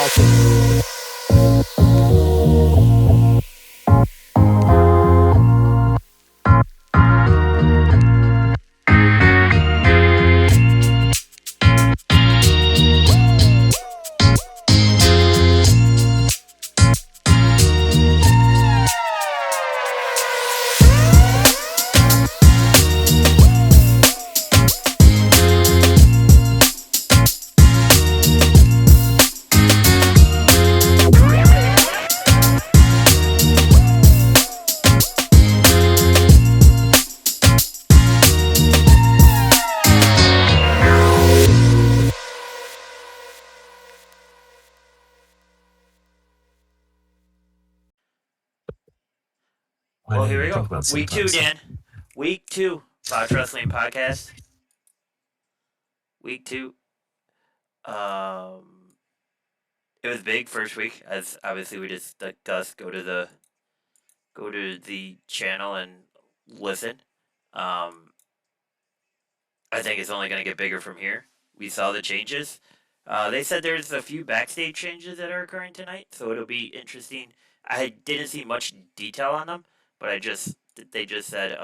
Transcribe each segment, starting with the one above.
I Well, didn't here we even go. think about Week two, synchronicity. Dan. Week two, Botch Wrestling Podcast. Week two. Um, it was big first week, as obviously we just discussed. Go to the channel and listen. Um, I think it's only going to get bigger from here. We saw the changes. They said there's a few backstage changes that are occurring tonight, so it'll be interesting. I didn't see much detail on them, but they just said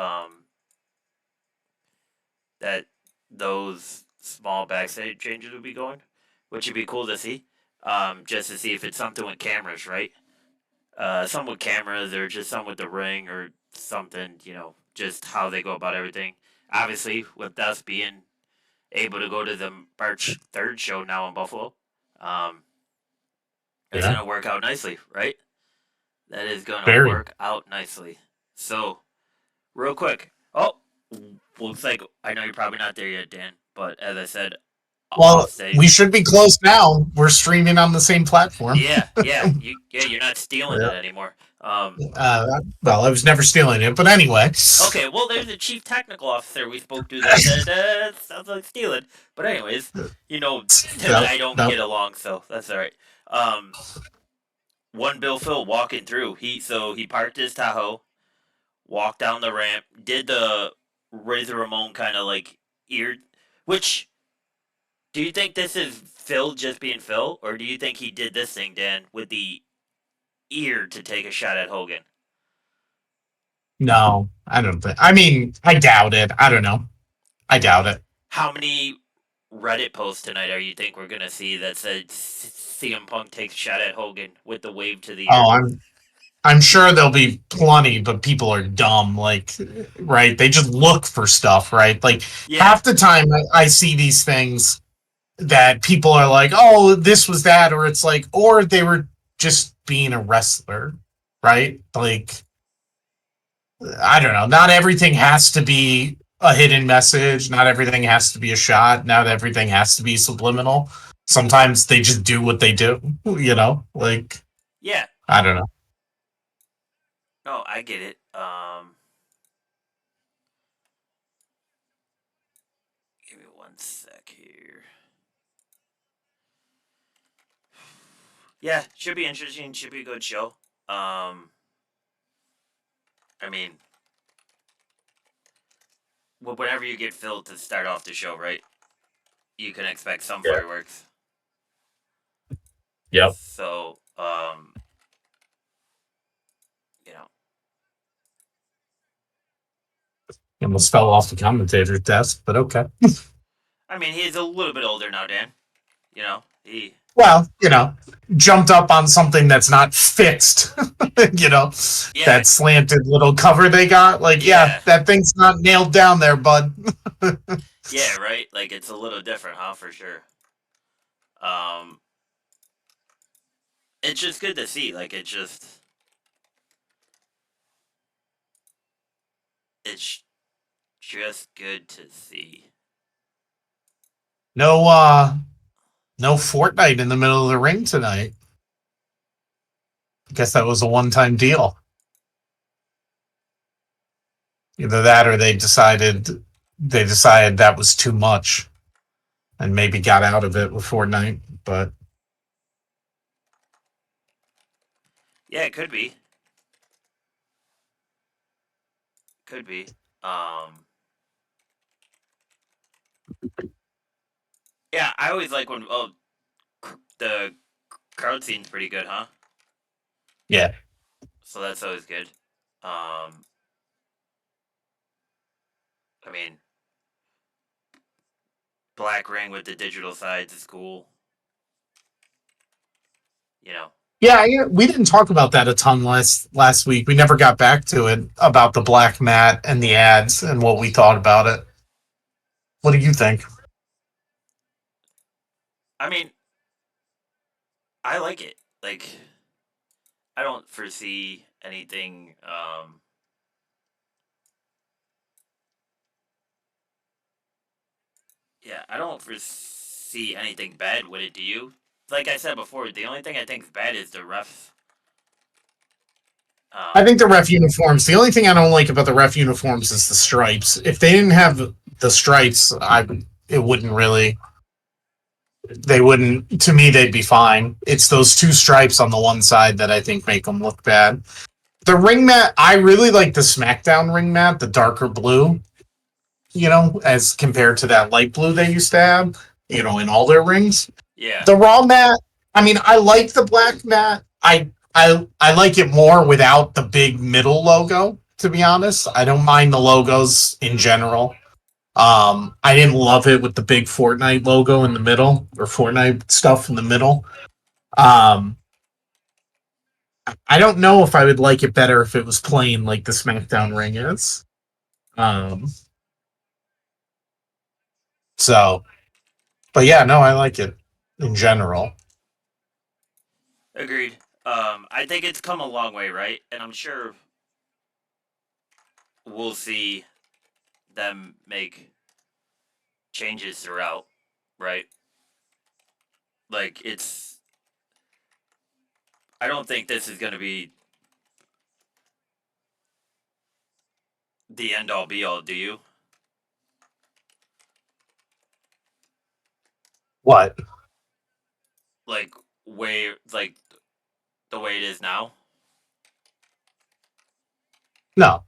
that those small backstage changes would be going, which would be cool to see. Just to see if it's something with cameras, right? Some with cameras, or just some with the ring, or something. Just how they go about everything. Obviously, with us being able to go to the March 3rd show now in Buffalo, um, it's Yeah, gonna work out nicely, right? That is gonna very. work out nicely. So, real quick. Oh, looks like I know you're probably not there yet, Dan. But as I said, Well, off we stage. should be close now. We're streaming on the same platform. Yeah, you're not stealing it Yeah. anymore. Well, I was never stealing it, but anyway. Okay, well, there's a chief technical officer we spoke to that said sounds like stealing. But anyways, Tim and No, I don't no. get along, so that's all right. Um, one Bill Phil walking through. He parked his Tahoe, walked down the ramp, did the Razor Ramon kind of like ear. Which do you think this is Phil just being Phil, or do you think he did this thing, Dan, with the ear to take a shot at Hogan? No, I don't think. I mean, I doubt it. I don't know. I doubt it. How many Reddit posts tonight are you think we're gonna see that said CM Punk takes a shot at Hogan with the wave to the ear? Oh, I'm sure there'll be plenty, but people are dumb. Like, right? They just look for stuff, right? Like Yeah, half the time I see these things that people are like, oh, this was that, or it's like, or they were just being a wrestler, right? Like, I don't know. Not everything has to be a hidden message. Not everything has to be a shot. Not everything has to be subliminal. Sometimes they just do what they do, like, yeah. I don't know. No, I get it. Give me one sec here. Yeah, should be interesting. Should be a good show. I mean, whenever you get Phil to start off the show, right? You can expect some Yeah. fireworks. Yep. So, you know, Almost fell off the commentator's desk, but okay. I mean, he's a little bit older now, Dan. He. Well, jumped up on something that's not fixed, Yeah, that slanted little cover they got. Like, yeah, yeah, that thing's not nailed down there, bud. yeah. Right. Like it's a little different, huh? For sure. Um, it's just good to see. Like it's just good to see. No, no Fortnite in the middle of the ring tonight. I guess that was a one-time deal. Either that or they decided that was too much and maybe got out of it with Fortnite. But Yeah, it could be. Could be. Um, yeah, I always like when the crowd scene's pretty good, huh? Yeah. So that's always good. I mean, Black Ring with the digital sides is cool. You know. Yeah, we didn't talk about that a ton last week. We never got back to it about the black mat and the ads and what we thought about it. What do you think? I mean, I like it. Like, I don't foresee anything. Yeah, I don't foresee anything bad with it. Do you? Like I said before, the only thing I think is bad is the refs. I Um, think the ref uniforms. The only thing I don't like about the ref uniforms is the stripes. If they didn't have the stripes, it wouldn't really. They wouldn't. To me, they'd be fine. It's those two stripes on the one side that I think make them look bad. The ring mat, I really like the SmackDown ring mat, the darker blue. As compared to that light blue they used to have. In all their rings. yeah, The Raw mat, I mean, I like the black mat. I like it more without the big middle logo, to be honest. I don't mind the logos in general. I didn't love it with the big Fortnite logo in the middle or Fortnite stuff in the middle. Um, I don't know if I would like it better if it was plain like the SmackDown ring is. Um, so, but yeah, no, I like it in general. agreed. I think it's come a long way, right? And I'm sure we'll see them make changes throughout, right? Like it's. I don't think this is going to be the end all be all. Do you? What? Like way like the way it is now. No,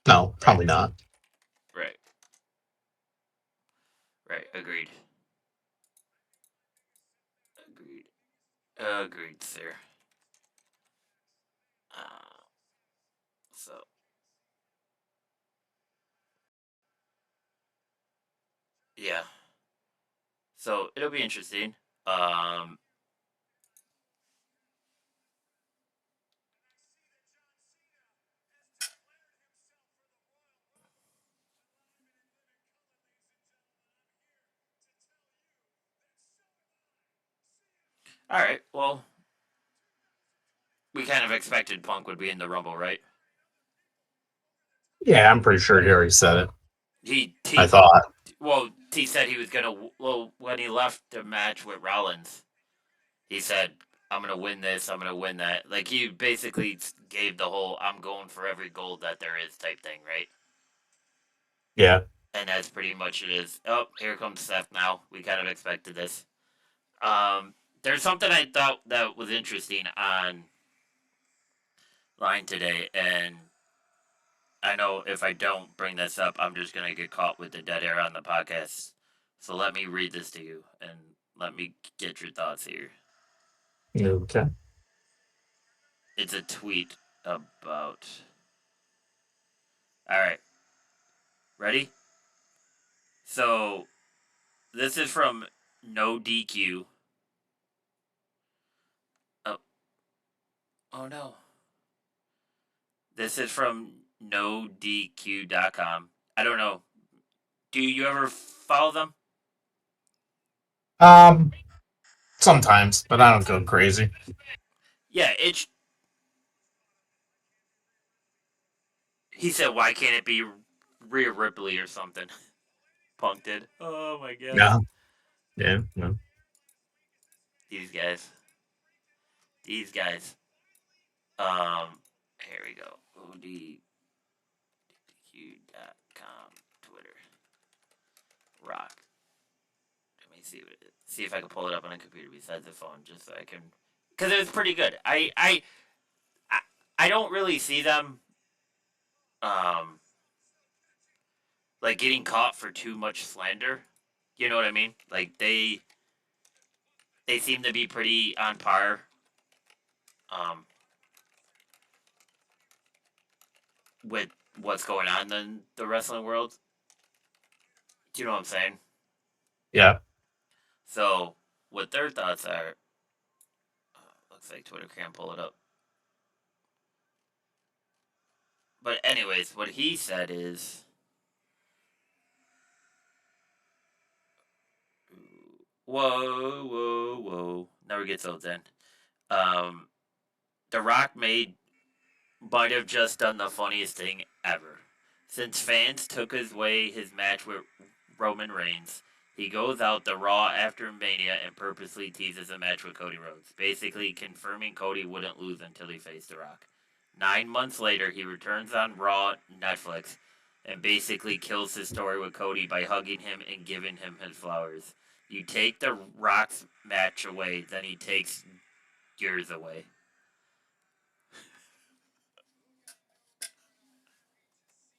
no, Right. probably not. Right. Right. Agreed. Agreed. Agreed, sir. Uh, so yeah. So it'll be interesting. Um. All right. Well, we kind of expected Punk would be in the Rumble, right? Yeah, I'm pretty sure he already said it. He I he. thought. Well, he said he was gonna. Well, when he left the match with Rollins, he said, "I'm gonna win this. I'm gonna win that." Like he basically gave the whole "I'm going for every gold that there is" type thing, right? Yeah. And that's pretty much it is. Oh, here comes Seth now. We kind of expected this. There's something I thought that was interesting on line today, and I know if I don't bring this up, I'm just gonna get caught with the dead air on the podcast. So let me read this to you and let me get your thoughts here. Okay. It's a tweet about. All right, ready? So this is from No DQ. Oh, oh no. This is from NoDQ.com. I don't know. Do you ever follow them? Um, Sometimes, but I don't go crazy. Yeah, it's. He said, "Why can't it be Rhea Ripley or something?" Punk did. Oh my god. Yeah. Yeah. No. These guys. These guys. Um, here we go. ODQ.com, Twitter. Rock. Let me see what it is. See if I can pull it up on a computer besides the phone, just so I can. Because it was pretty good. I I don't really see them um like getting caught for too much slander. You know what I mean? Like They seem to be pretty on par. Um, with what's going on in the wrestling world. Do you know what I'm saying? Yeah. So, what their thoughts are, looks like Twitter can't pull it up. But, anyways, what he said is, whoa, whoa, whoa. Never gets old then. Um, The Rock might have just done the funniest thing ever. Since fans took his match with Roman Reigns, he goes out the Raw after Mania and purposely teases a match with Cody Rhodes, basically confirming Cody wouldn't lose until he faced The Rock. 9 months later, he returns on Raw Netflix and basically kills his story with Cody by hugging him and giving him his flowers. You take The Rock's match away, then he takes yours away.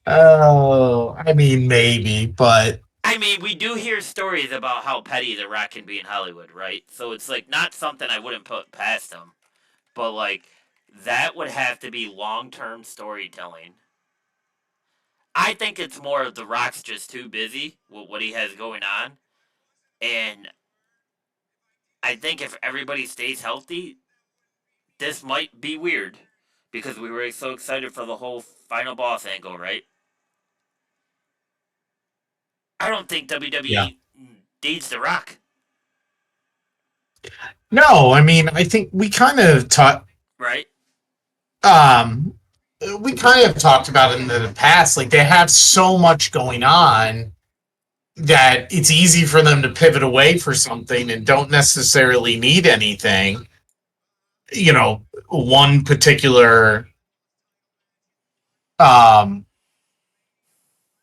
Oh, I mean, maybe, but I mean, we do hear stories about how petty The Rock can be in Hollywood, right? So it's like not something I wouldn't put past him, but like that would have to be long-term storytelling. I think it's more of The Rock's just too busy with what he has going on, and I think if everybody stays healthy, this might be weird because we were so excited for the whole final boss angle, right? I don't think yeah. WWE needs The Rock, No, I mean, I think right? um we kind of talked about it in the past. Like they have so much going on that it's easy for them to pivot away for something and don't necessarily need anything. You know, one particular um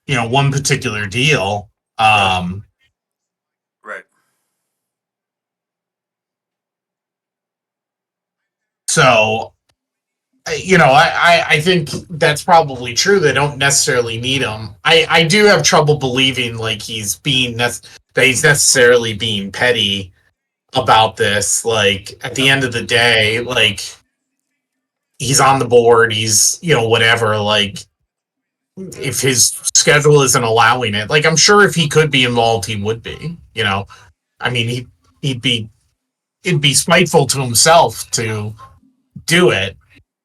one particular deal. Right, Um right. so I think that's probably true. They don't necessarily need him. I do have trouble believing like that he's necessarily being petty about this. Like at the No, end of the day, like he's on the board. He's whatever. Like if his schedule isn't allowing it, like I'm sure if he could be involved, he would be. I mean he'd be it'd be spiteful to himself to do it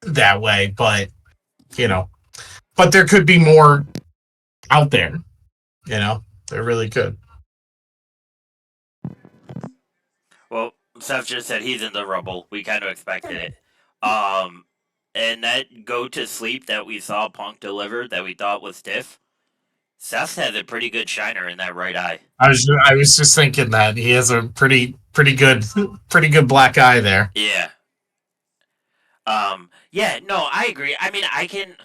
that way, but you know, but there could be more out there. They're really good. well, Seth just said he's in the rubble. We kind of expected it. Um, and that go to sleep that we saw Punk deliver that we thought was stiff. Seth has a pretty good shiner in that right eye. I was just thinking that he has a pretty good pretty good black eye there. Yeah. Yeah. No, I agree. I mean, I can.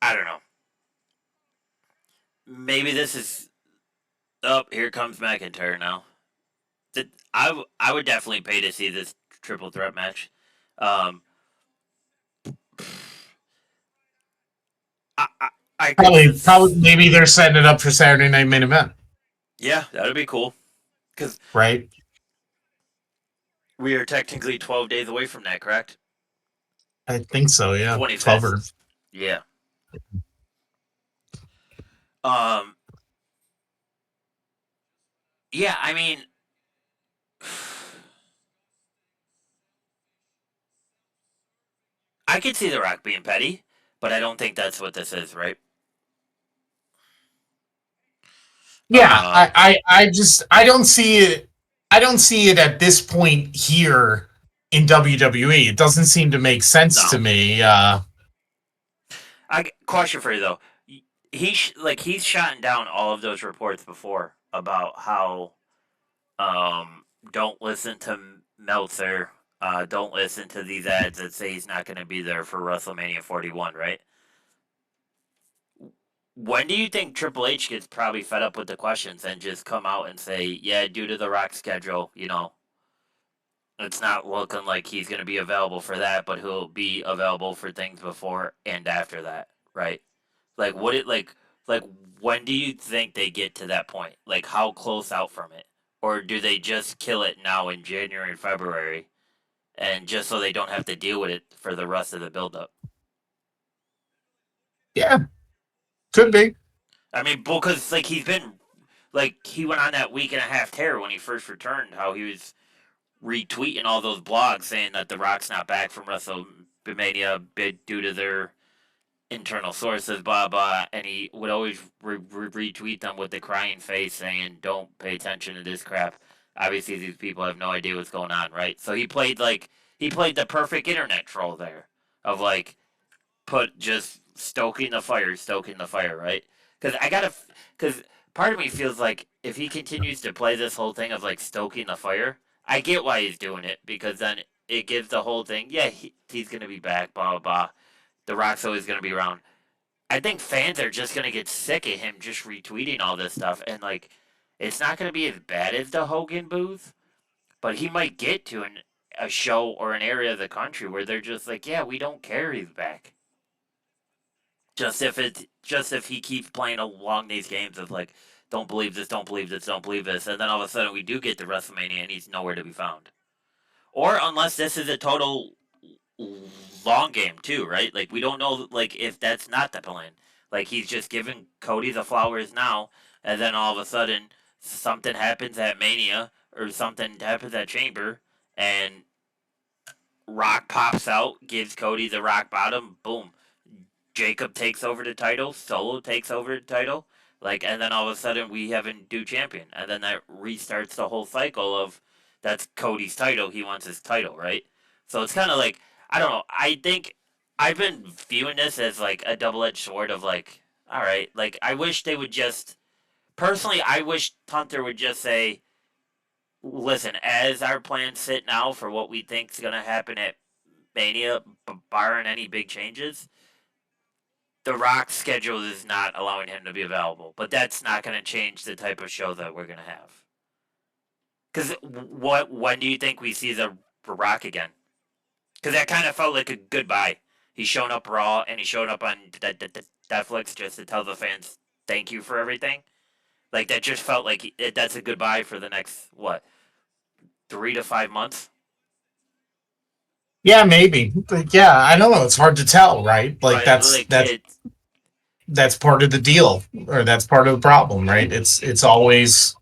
I don't know. Maybe this is. Oh, here comes McIntyre now. I would definitely pay to see this triple threat match. Um, I, I, I could. Probably maybe they're setting it up for Saturday Night Main Event, Yeah, that'd be cool. Because right? we are technically 12 days away from that, correct? I think so. Yeah, 12 25th. or Yeah. Um. Yeah. I mean, I could see The Rock being petty, but I don't think that's what this is, right? yeah. Uh. I don't see it. I don't see it at this point here in WWE. It doesn't seem to make sense to No. me. I question for you though. He's shot down all of those reports before about how don't listen to Meltzer. Don't listen to these ads that say he's not going to be there for WrestleMania 41, right? When do you think Triple H gets probably fed up with the questions and just come out and say, yeah, due to the Rock schedule, it's not looking like he's going to be available for that, but he'll be available for things before and after that, right? Like, what it like when do you think they get to that point? Like, how close out from it, or do they just kill it now in January and February, and just so they don't have to deal with it for the rest of the build-up? Yeah, could be. I mean, because like he went on that week and a half tear when he first returned, how he was retweeting all those blogs saying that The Rock's not back from WrestleMania due to their internal sources, blah blah, and he would always retweet them with the crying face saying, "Don't pay attention to this crap." Obviously, these people have no idea what's going on, right? So he played the perfect internet troll there, of like put just stoking the fire, right? Because part of me feels like if he continues to play this whole thing of like stoking the fire, I get why he's doing it, because then it gives the whole thing, yeah, he's gonna be back, blah blah blah. The Rock's always gonna be around. I think fans are just gonna get sick of him just retweeting all this stuff, and like, it's not gonna be as bad as the Hogan booth, but he might get to a show or an area of the country where they're just like, yeah, we don't care he's back. Just if he keeps playing along these games of like, don't believe this, don't believe this, don't believe this, and then all of a sudden we do get to WrestleMania and he's nowhere to be found. Or unless this is a total long game too, right? Like we don't know like if that's not the plan. Like he's just giving Cody the flowers now, and then all of a sudden something happens at Mania or something happens at Chamber, and Rock pops out, gives Cody the rock bottom, boom. Jacob takes over the title, Solo takes over the title, like, and then all of a sudden we have a new champion, and then that restarts the whole cycle of that's Cody's title. He wants his title, right? So it's kind of like I don't know. I think I've been viewing this as like a double-edged sword of like, all right, like I wish they would just personally. I wish Hunter would just say, listen, as our plans sit now for what we think is gonna happen at Mania, barring any big changes, the Rock's schedule is not allowing him to be available, but that's not going to change the type of show that we're going to have. Because when do you think we see the Rock again? Because that kind of felt like a goodbye. He's shown up Raw and he showed up on Netflix just to tell the fans thank you for everything. Like that just felt like that's a goodbye for the next what 3 to 5 months. Yeah, maybe. But yeah, I don't know. It's hard to tell, right? Like Right, like that's part of the deal, or that's part of the problem, right? It's always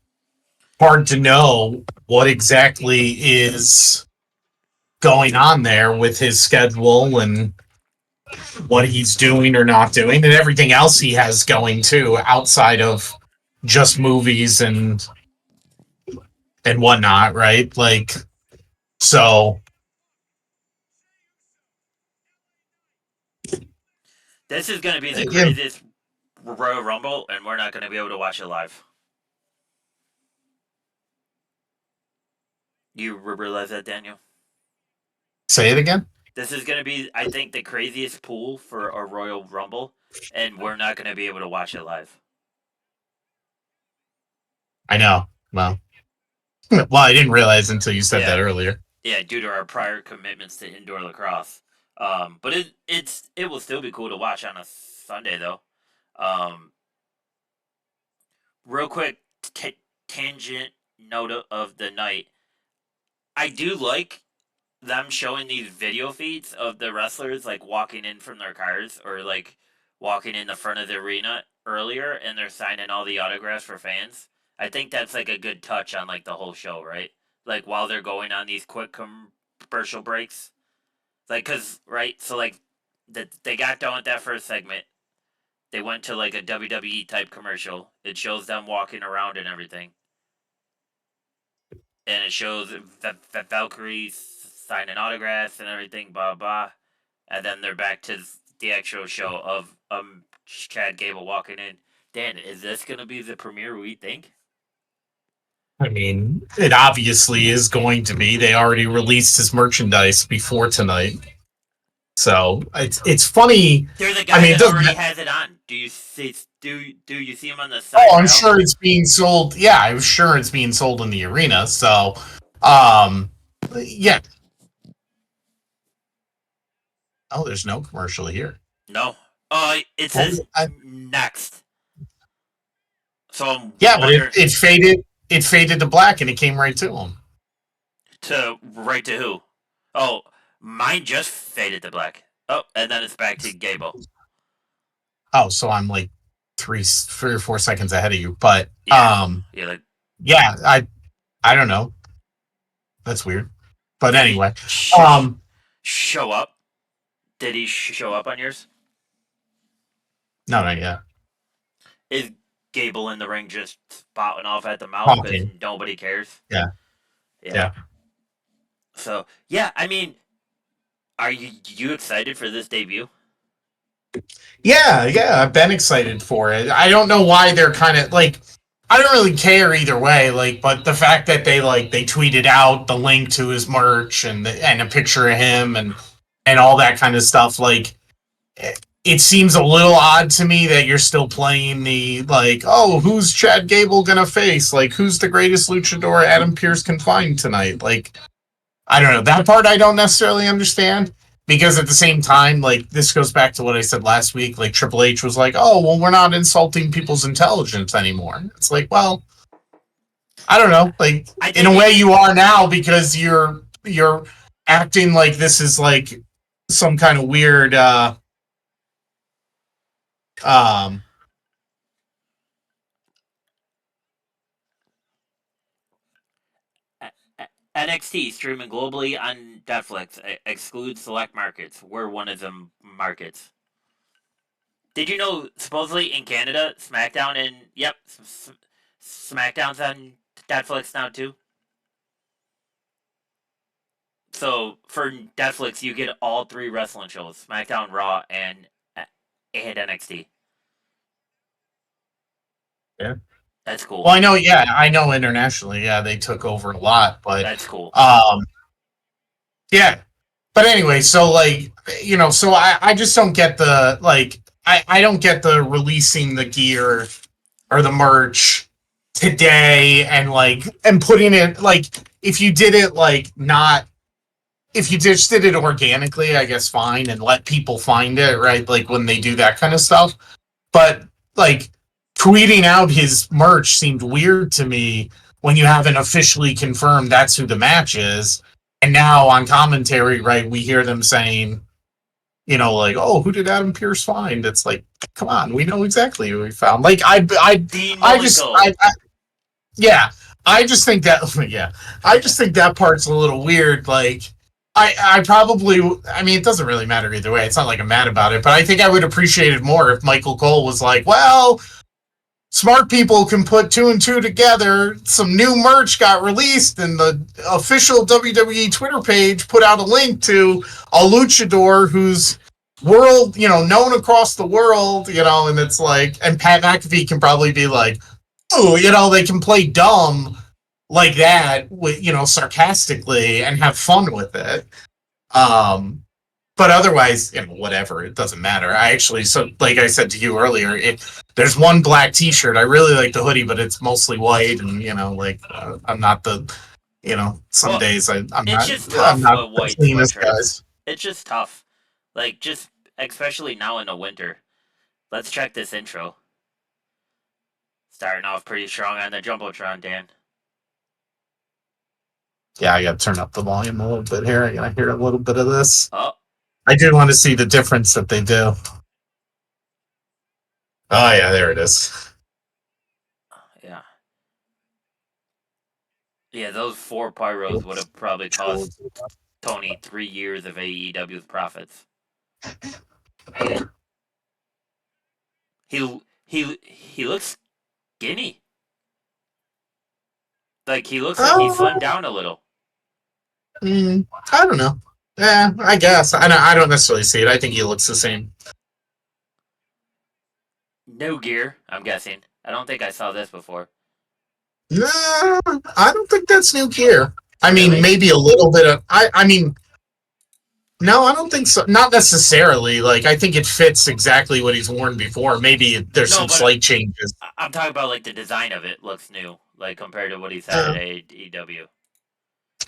hard to know what exactly is going on there with his schedule and what he's doing or not doing, and everything else he has going too, outside of just movies and whatnot, right? Like, so this is going to be the yeah, craziest Royal Rumble, and we're not going to be able to watch it live. You realize that, Daniel? say it again. This is going to be, I think, the craziest pool for a Royal Rumble, and we're not going to be able to watch it live. I know. Well, I didn't realize until you said that earlier. Yeah, due to our prior commitments to indoor lacrosse. But it will still be cool to watch on a Sunday though. Um, real quick tangent note of the night. I do like them showing these video feeds of the wrestlers like walking in from their cars or like walking in the front of the arena earlier, and they're signing all the autographs for fans. I think that's like a good touch on like the whole show, right? Like while they're going on these quick commercial breaks, like because right, so like they got done with that first segment. They went to like a WWE type commercial. It shows them walking around and everything, and it shows that Valkyrie signing autographs and everything, blah blah. And then they're back to the actual show of Chad Gable walking in. Dan, is this gonna be the premiere we think? I mean, it obviously is going to be. They already released his merchandise before tonight. So it's funny. There's a guy that already has it on. Do you see? Do you see him on the side? Oh, I'm sure it's being sold. Yeah, I'm sure it's being sold in the arena. So, yeah. Oh, there's no commercial here. No. It says next. So yeah, but it faded. it faded to black and it came right to him. Right to who? Oh, mine just faded to black. Oh, and then it's back to Gable. Oh, so I'm like 3 or 4 seconds ahead of you. But Yeah. You're like, yeah, I don't know. That's weird. But anyway, show up. Did he show up on yours? no, not yet. Is Gable in the ring just spouting off at the mouth because Talking. nobody cares? Yeah. Yeah. So yeah, I mean, are you excited for this debut? Yeah, I've been excited for it. I don't know why they're kind of like I don't really care either way, like, but the fact that they tweeted out the link to his merch and a picture of him and all that kind of stuff, like it seems a little odd to me that you're still playing the like, oh, who's Chad Gable gonna face? Like, who's the greatest luchador Adam Pearce can find tonight? Like, I don't know. That part I don't necessarily understand because at the same time, like this goes back to what I said last week. Like Triple H was like, "Oh, well, we're not insulting people's intelligence anymore." It's like, well, I don't know. Like in a way, you are now because you're acting like this is like some kind of weird. NXT streaming globally on Netflix excludes select markets. We're one of them markets. Did you know supposedly in Canada, SmackDown and SmackDown's on Netflix now too? So for Netflix, you get all 3 wrestling shows: SmackDown, Raw, and NXT. Yeah. That's cool. Well, I know internationally, they took over a lot, but that's cool. Yeah. But anyway, so like, so I just don't get the like I don't get the releasing the gear or the merch today and putting it like if you did it like not if you just did it organically, I guess fine and let people find it, right? Like when they do that kind of stuff. But like tweeting out his merch seemed weird to me when you haven't officially confirmed that's who the match is. And now on commentary, right, we hear them saying, like, oh, who did Adam Pearce find? It's like, come on, we know exactly who we found. Like, I just think that part's a little weird. Like, I mean, it doesn't really matter either way. It's not like I'm mad about it, but I think I would appreciate it more if Michael Cole was like, well, smart people can put 2 and 2 together. Some new merch got released, and the official WWE Twitter page put out a link to a luchador who's known across the world, and it's like, and Pat McAfee can probably be like, oh, they can play dumb like that with, sarcastically and have fun with it. But otherwise, whatever, it doesn't matter. So like I said to you earlier, there's one black T-shirt. I really like the hoodie, but it's mostly white, and I'm not the, some days I'm not. Just tough I'm not with white cleanest guys. It's just tough, like just especially now in the winter. Let's check this intro. Starting off pretty strong on the Jumbotron, Dan. Yeah, I got to turn up the volume a little bit here. I got to hear a little bit of this. Oh. I do want to see the difference that they do. Oh, yeah, there it is. Yeah. Yeah, those 4 pyros would have probably cost Tony 3 years of AEW's profits. He looks skinny. Like, he looks like he slimmed down a little. I don't know. Yeah, I guess. I don't necessarily see it. I think he looks the same. No gear, I'm guessing. I don't think I saw this before. No, I don't think that's new gear. I mean, maybe a little bit of... I mean... No, I don't think so. Not necessarily. Like, I think it fits exactly what he's worn before. Maybe there's some slight changes. I'm talking about, like, the design of it looks new, like, compared to what he's had at AEW.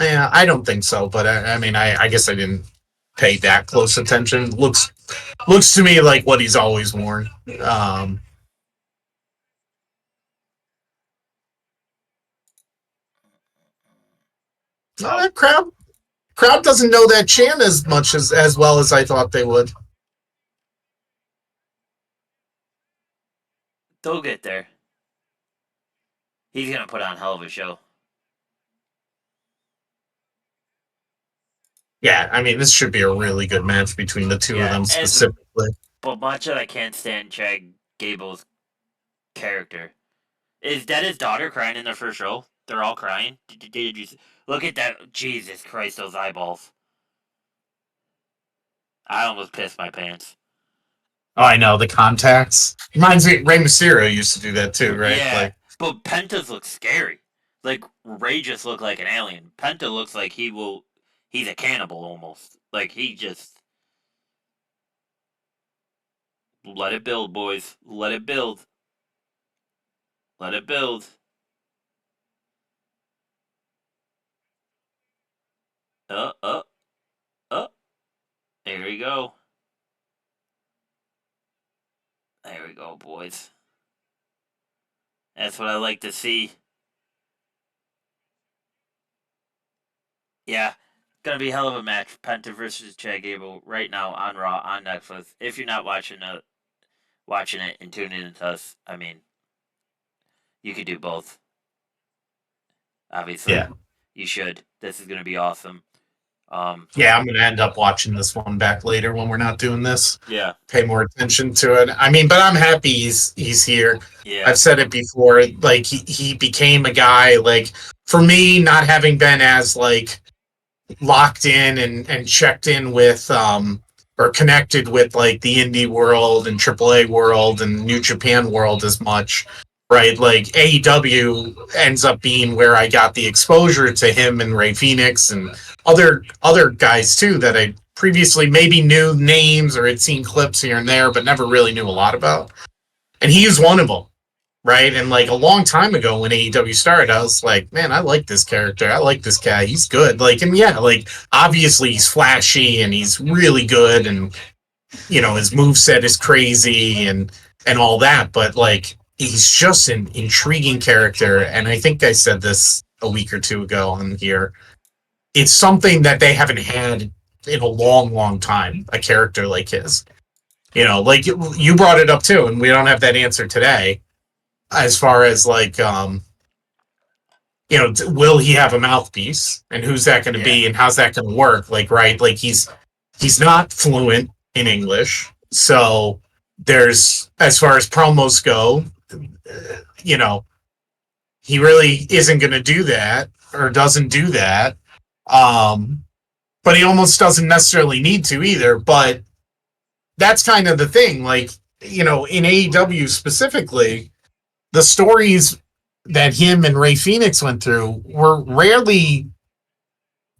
Yeah, I don't think so, but I mean, I guess I didn't pay that close attention. Looks to me like what he's always worn. Yeah, 'cause, 'cause, That crowd doesn't know that chant as much as well as I thought they would. They'll get there. He's gonna put on a hell of a show. Yeah, I mean, this should be a really good match between the two of them specifically. But much that I can't stand Chad Gable's character. Is that his daughter crying in their first show? They're all crying. Did you look at that? Jesus Christ, those eyeballs! I almost pissed my pants. Oh, I know the contacts. Reminds me, Rey Mysterio used to do that too, right? Yeah, Like, but Penta's look scary. Like Ray just looked like an alien. Penta looks like he's a cannibal almost. Like he just let it build, boys. Let it build. Let it build. Uh, uh, uh. There we go. There we go, boys. That's what I like to see. Yeah, gonna be a hell of a match. Penta versus Chad Gable right now on Raw on Netflix. If you're not watching it and tuning in to us, I mean, you could do both. Obviously, yeah, you should. This is gonna be awesome. yeah. I'm gonna end up watching this one back later when we're not doing this. Yeah, Pay more attention to it. I mean, but I'm happy he's here. yeah, I've said it before. Like he became a guy. Like for me, not having been as like locked in and checked in with or connected with like the indie world and AAA world and New Japan world as much, right? Like AEW ends up being where I got the exposure to him and Ray Phoenix and other guys too that I previously maybe knew names or had seen clips here and there, but never really knew a lot about. And he is one of them, right? And like a long time ago when AEW started, I was like, man, I like this character. I like this guy. He's good. Like, and yeah, like obviously he's flashy and he's really good, and you know his moveset is crazy and all that. But like, he's just an intriguing character. And I think I said this a week or two ago on here. It's something that they haven't had in a long, long time. A character like his. You know, like you brought it up too, and we don't have that answer today as far as like you know, will he have a mouthpiece and who's that going to be and how's that going to work, like, right, like he's not fluent in English, so there's, as far as promos go, you know, he really isn't going to do that or doesn't do that, um but he almost doesn't necessarily need to either. But that's kind of the thing, like, you know, in AEW specifically, the stories that him and Ray Phoenix went through were rarely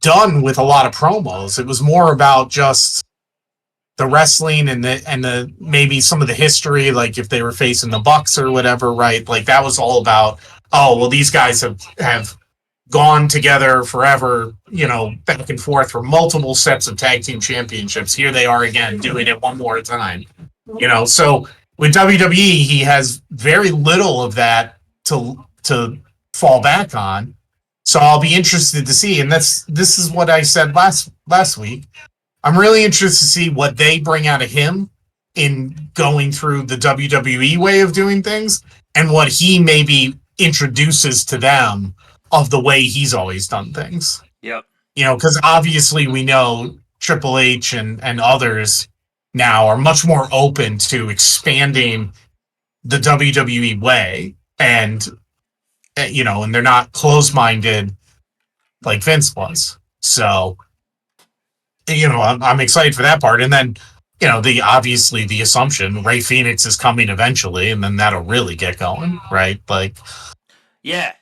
done with a lot of promos. It was more about just the wrestling and the maybe some of the history, like if they were facing the Bucks or whatever, right? Like that was all about, oh well, these guys have gone together forever, you know, back and forth for multiple sets of tag team championships. Here they are again doing it one more time. You know, so with WWE, he has very little of that to fall back on. So I'll be interested to see. And this is what I said last week. I'm really interested to see what they bring out of him in going through the WWE way of doing things and what he maybe introduces to them of the way he's always done things. yep, You know, because obviously we know Triple H and others now are much more open to expanding the WWE way, and you know, and they're not closed-minded like Vince was. So, you know, I'm excited for that part. And then, you know, the obviously the assumption Ray Phoenix is coming eventually, and then that'll really get going, right? Like, yeah,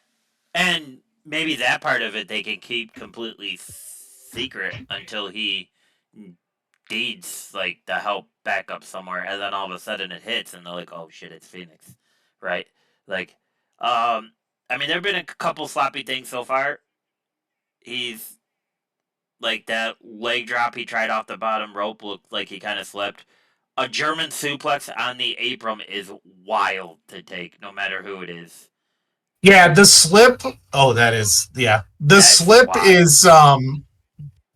and maybe that part of it they can keep completely secret until he needs like the help back up somewhere, and then all of a sudden it hits, and they're like, "Oh shit, it's Phoenix," right? Like, I mean, there've been a couple sloppy things so far. He's like that leg drop he tried off the bottom rope looked like he kind of slipped. A German suplex on the apron is wild to take, no matter who it is. Yeah, the slip. Oh, that is yeah. The That's slip wild. is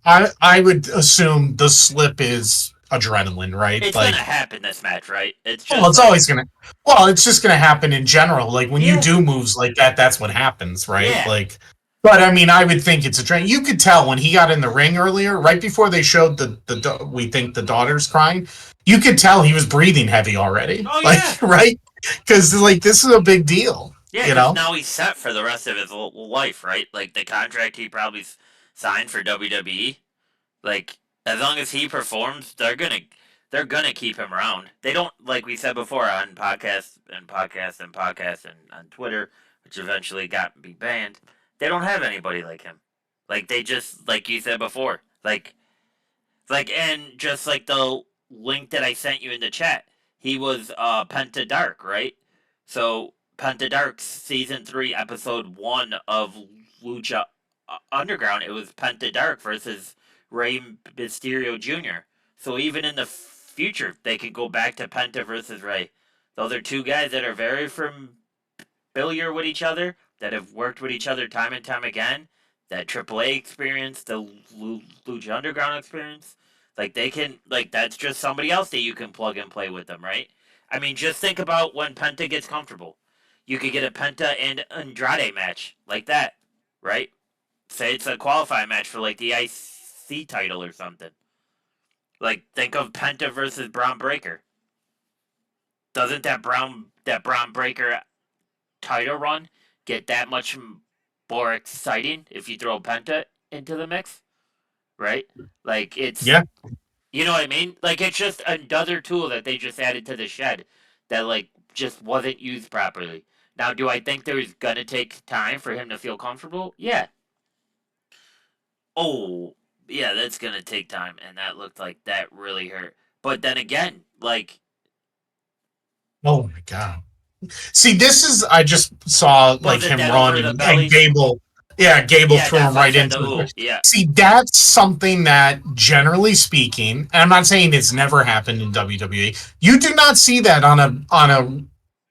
I would assume the slip is adrenaline, right? It's gonna Like, happen this match, right? It's well, just it's like, always gonna. Well, it's just gonna happen in general. Like when you yeah, do moves like that, that's what happens, right? yeah, Like, but I mean, I would think it's a trend. You could tell when he got in the ring earlier, right before they showed we think the daughter's crying. You could tell he was breathing heavy already, oh yeah, like right, because like this is a big deal, yeah. you Because know. now he's set for the rest of his life, right? Like the contract he probably signed for WWE. Like as long as he performs, they're gonna keep him around. They don't, like we said before on podcasts and on Twitter, which eventually got me banned. They don't have anybody like him. Like they just, like you said before, and just like the link that I sent you in the chat, he was Penta Dark, right? So Penta Dark season 3 episode 1 of Lucha Underground, it was Penta Dark versus Rey Mysterio Jr. So even in the future, they could go back to Penta versus Rey. Those are two guys that are very familiar with each other, that have worked with each other time and time again. That AAA experience, the Lucha Underground experience, like they can, like that's just somebody else that you can plug and play with them, right? I mean, just think about when Penta gets comfortable. You could get a Penta and Andrade match like that, right? Say it's a qualifying match for like the IC title or something. Like think of Penta versus Braun Breaker. Doesn't that Braun Breaker title run get that much more exciting if you throw Penta into the mix, right? Like it's, Yeah. you know what I mean? Like it's just another tool that they just added to the shed that like just wasn't used properly. Now, do I think there's gonna take time for him to feel comfortable? Yeah. Oh, yeah, that's gonna take time, and that looked like that really hurt. But then again, like, Oh my god. See, this is I just saw like wasn't him that run over the and belly? Gable. Yeah, Gable Yeah, threw that's him why I right said the into ooh. it. Yeah, See, that's something that generally speaking, and I'm not saying it's never happened in WWE. You do not see that on a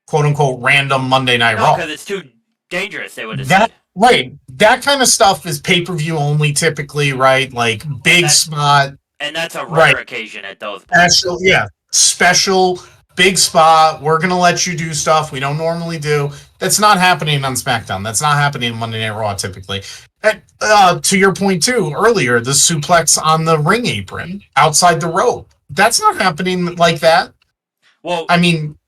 quote unquote random Monday Night no, Raw. because it's too dangerous. They would have That said, right, that kind of stuff is pay per view only typically, right? Like and big spot, that's a right? rare occasion at those points. Special, yeah, special big spot. We're gonna let you do stuff we don't normally do. That's not happening on SmackDown. That's not happening on Monday Night Raw typically. And, to your point too earlier, the suplex on the ring apron outside the rope. That's not happening like that. Well, I mean,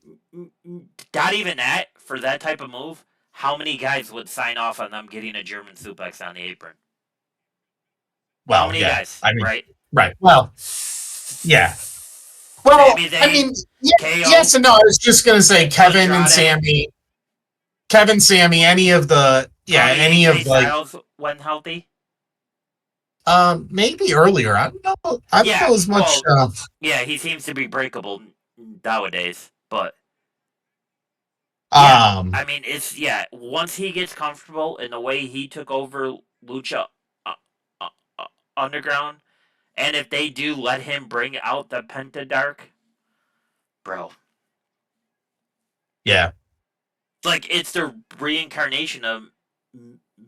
not even that for that type of move. How many guys would sign off on them getting a German suplex on the apron? How well, many yeah. guys? I mean, Right? right. Well, yeah. Well, Sami I Zayn, mean, yeah, KO, yes and no. I was just gonna say Kevin and Andrade, Sammy, Kevin, Sammy, any of the yeah, probably any AJ of like Styles when healthy. maybe earlier. I don't know. I don't Yeah, know as much. well, yeah, he seems to be breakable nowadays. But yeah, Um, I mean, it's, yeah. Once he gets comfortable in the way he took over Lucha uh, uh, Underground, and if they do let him bring out the Pentadark, bro, yeah, like it's the reincarnation of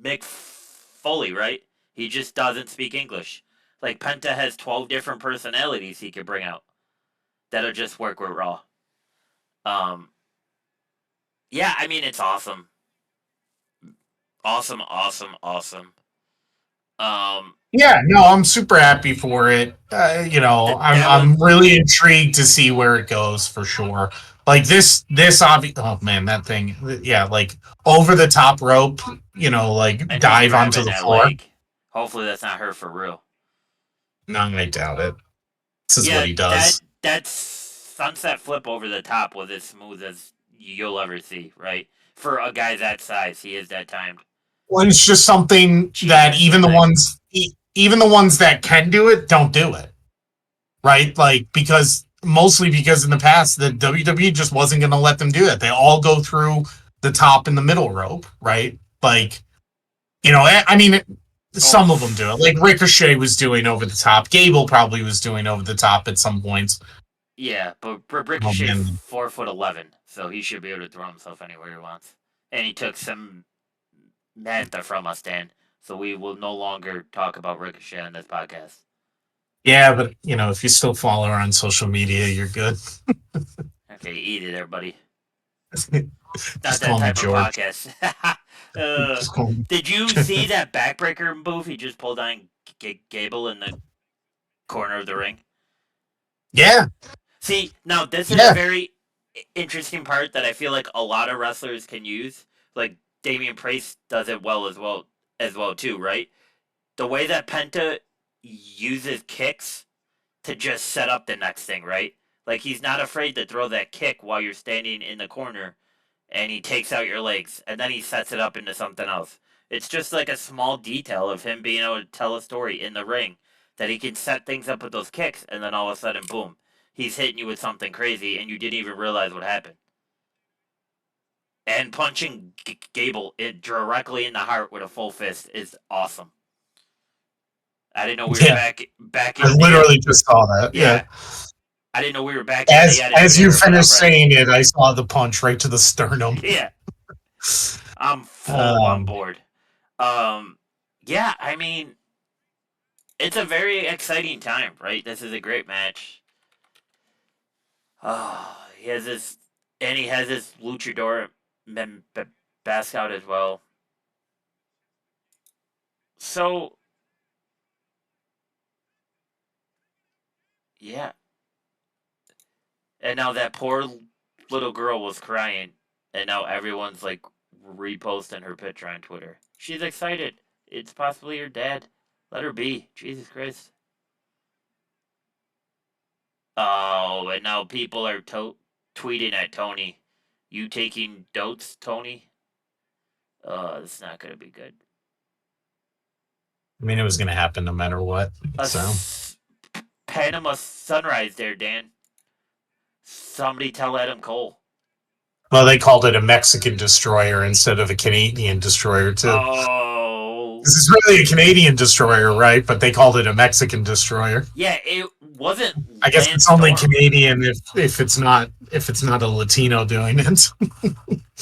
Mick Foley, right? He just doesn't speak English. Like Penta has 12 different personalities he could bring out that'll just work with Raw. Um, yeah, I mean it's awesome, awesome, awesome, awesome. Um, yeah. No, I'm super happy for it. I'm that was, I'm really intrigued to see where it goes for sure. Like this obvious. Oh man, that thing. Yeah, like over the top rope. Like and who's dive onto grabbing the that floor. leg? Hopefully that's not her for real. No, I doubt it. This is what Yeah, he that does. that sunset flip over the top was as smooth as you'll ever see, right? For a guy that size, he is that timed. Well, it's just something that Jesus, that thing. even the ones that can do it, don't do it. Right? Like mostly because in the past the WWE just wasn't going to let them do it. They all go through the top and the middle rope, right? Like, I mean, Oh, some of them do it. Like Ricochet was doing over the top. Gable probably was doing over the top at some points. yeah, but Oh Ricochet man, 4'11", so he should be able to throw himself anywhere he wants. And he took some Manta from us, Dan. So we will no longer talk about Ricochet on this podcast. Yeah, but if you still follow her on social media, you're good. Okay, eat it, everybody. Not Just that call me type of George. podcast. uh, Just call me. did you see that backbreaker move he just pulled on Gable in the corner of the ring? Yeah, See, now this is a yeah, very interesting part that I feel like a lot of wrestlers can use. Like Damian Priest does it well too, right? The way that Penta uses kicks to just set up the next thing, right? Like he's not afraid to throw that kick while you're standing in the corner and he takes out your legs and then he sets it up into something else. It's just like a small detail of him being able to tell a story in the ring that he can set things up with those kicks and then all of a sudden, boom, he's hitting you with something crazy and you didn't even realize what happened. And punching Gable it directly in the heart with a full fist is awesome. I didn't know we were yeah. back I in the literally just saw that. Yeah. yeah. I didn't know we were back in the As Attitude you Era, but I'm finished ready. saying it, I saw the punch right to the sternum. Yeah, I'm full on Um, board. Yeah, I mean, it's a very exciting time, right? This is a great match. He has this, and he has this luchador bask out as well. So yeah, and now that poor little girl was crying, and now everyone's like reposting her picture on Twitter. She's excited. It's possibly her dad. Let her be. Jesus Christ. Oh, and now people are tweeting at Tony. You taking dotes, Tony? It's not going to be good. I mean, it was going to happen no matter what. A So, Panama Sunrise there, Dan. Somebody tell Adam Cole. well, they called it a Mexican destroyer instead of a Canadian destroyer too. Oh. This is really a Canadian destroyer, right? But they called it a Mexican destroyer. Yeah, it wasn't I guess Lance it's only Storm. Canadian if it's not a Latino doing it.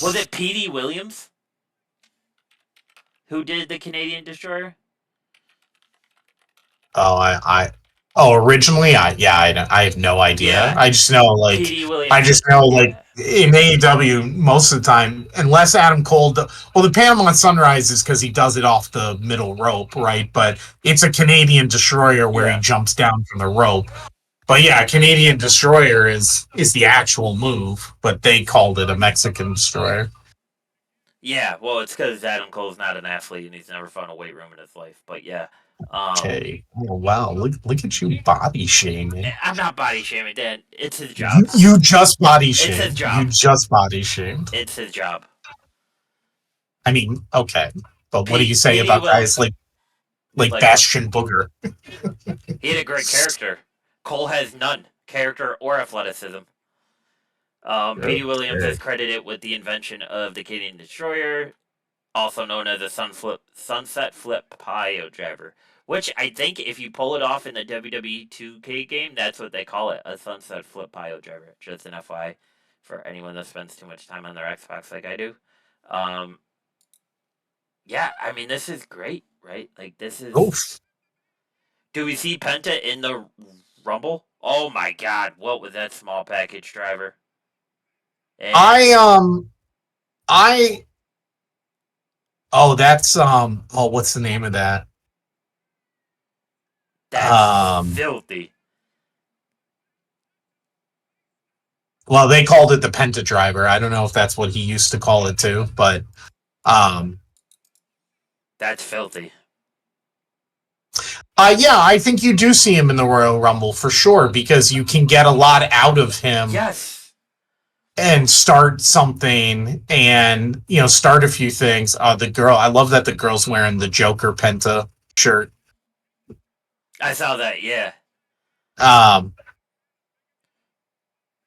Was it Petey Williams who did the Canadian Destroyer? Oh, originally, I have no idea. Yeah, I just know, like, Petey Williams. Yeah. in AEW, most of the time, unless Adam Cole, well, the Panama Sunrise is because he does it off the middle rope, right? But it's a Canadian destroyer where he jumps down from the rope. But yeah, Canadian destroyer is the actual move, but they called it a Mexican destroyer. Yeah, well, it's because Adam Cole's not an athlete and he's never found a weight room in his life. But yeah, Okay. Oh wow, look at you body shaming. I'm not body shaming, Dan. It's his job. You just body It's his shamed. job. You just body shamed. It's his job. I mean, okay, but what do you say about guys like Bastion Booger? He had a great character. Cole has none, character or athleticism. Petey Williams is credited with the invention of the Canadian Destroyer, also known as a sunset flip pile driver, which I think if you pull it off in the WWE 2K game, that's what they call it, a sunset flip pile driver. Just an FYI for anyone that spends too much time on their Xbox like I do. Yeah, I mean, this is great, right? Like, this is... Oof. Do we see Penta in the Rumble? Oh my god, what was that small package driver? And that's what's the name of that? That's filthy. Well, they called it the Penta driver. I don't know if that's what he used to call it too, but that's filthy. Yeah, I think you do see him in the Royal Rumble for sure because you can get a lot out of him. Yes. And start something and, start a few things. I love that the girl's wearing the Joker Penta shirt. I saw that, yeah.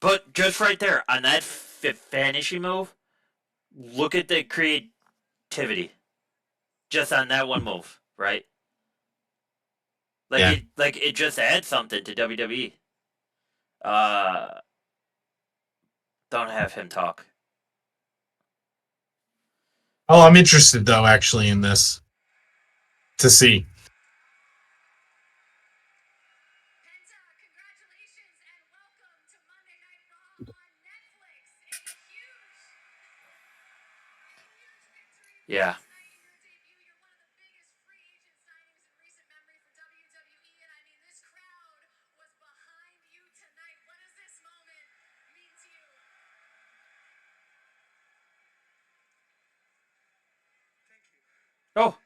But just right there, on that finishing move, look at the creativity. Just on that one move, right? It just adds something to WWE. Don't have him talk. Oh, I'm interested though, actually, in this to see. Yeah. Oh.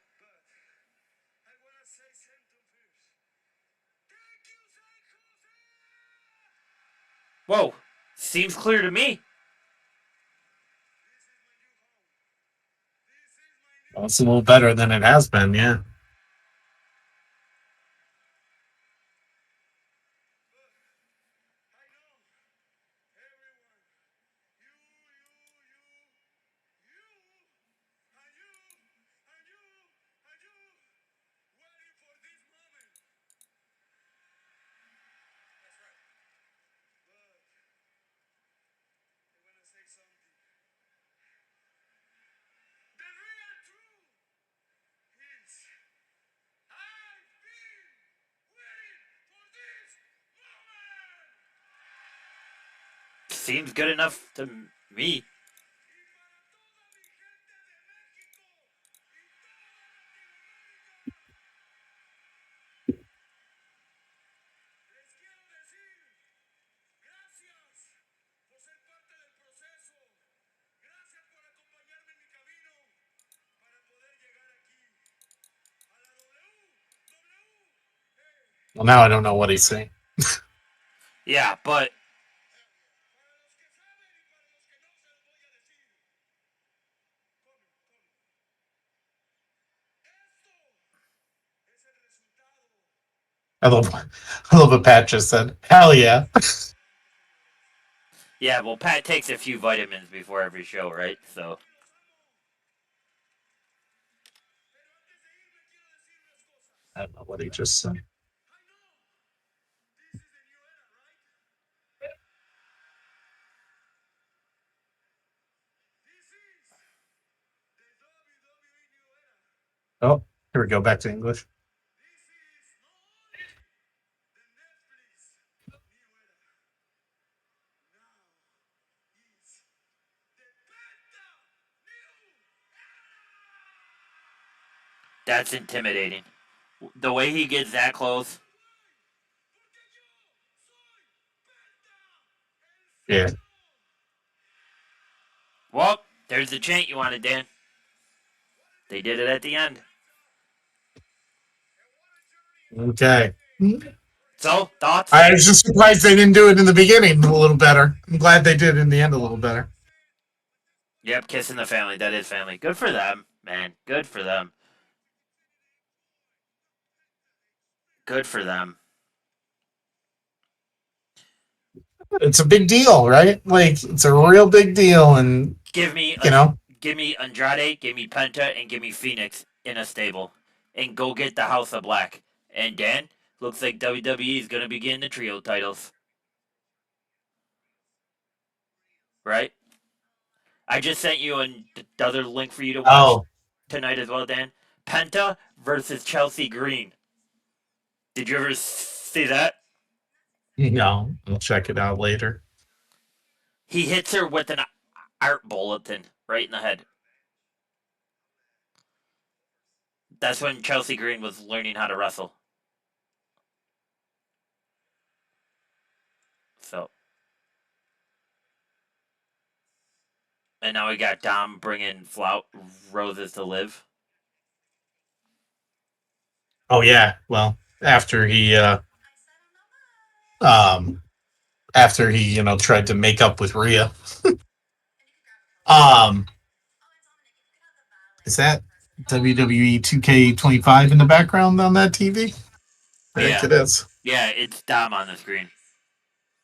Whoa. Seems clear to me. Well, it's a little better than it has been, yeah. Seems good enough to me. Well, now I don't know what he's saying. Yeah, but I love what Pat just said. Hell yeah. yeah, well, Pat takes a few vitamins before every show, right? So I don't know what he just said. Oh, here we go. Back to English. that's intimidating. The way he gets that close. Yeah. Well, there's the chant you wanted, Dan. They did it at the end. Okay. So, thoughts? I was just surprised they didn't do it in the beginning a little better. I'm glad they did in the end a little better. Yep, kissing the family. That is family. Good for them, man. Good for them. Good for them. It's a big deal, right? Like it's a real big deal, and Give me you know, give me Andrade, give me Penta, and give me Phoenix in a stable, and go get the House of Black. And Dan, looks like WWE is gonna be getting the trio titles, right? I just sent you another link for you to watch oh tonight as well, Dan. Penta versus Chelsea Green. Did you ever see that? no, I'll check it out later. He hits her with an art bulletin right in the head. That's when Chelsea Green was learning how to wrestle. So, and now we got Dom bringing roses to live. Oh yeah, well um after he tried to make up with Rhea. um is that WWE 2K25 in the background on that TV? I think Yeah, it is. yeah, it's Dom on the screen,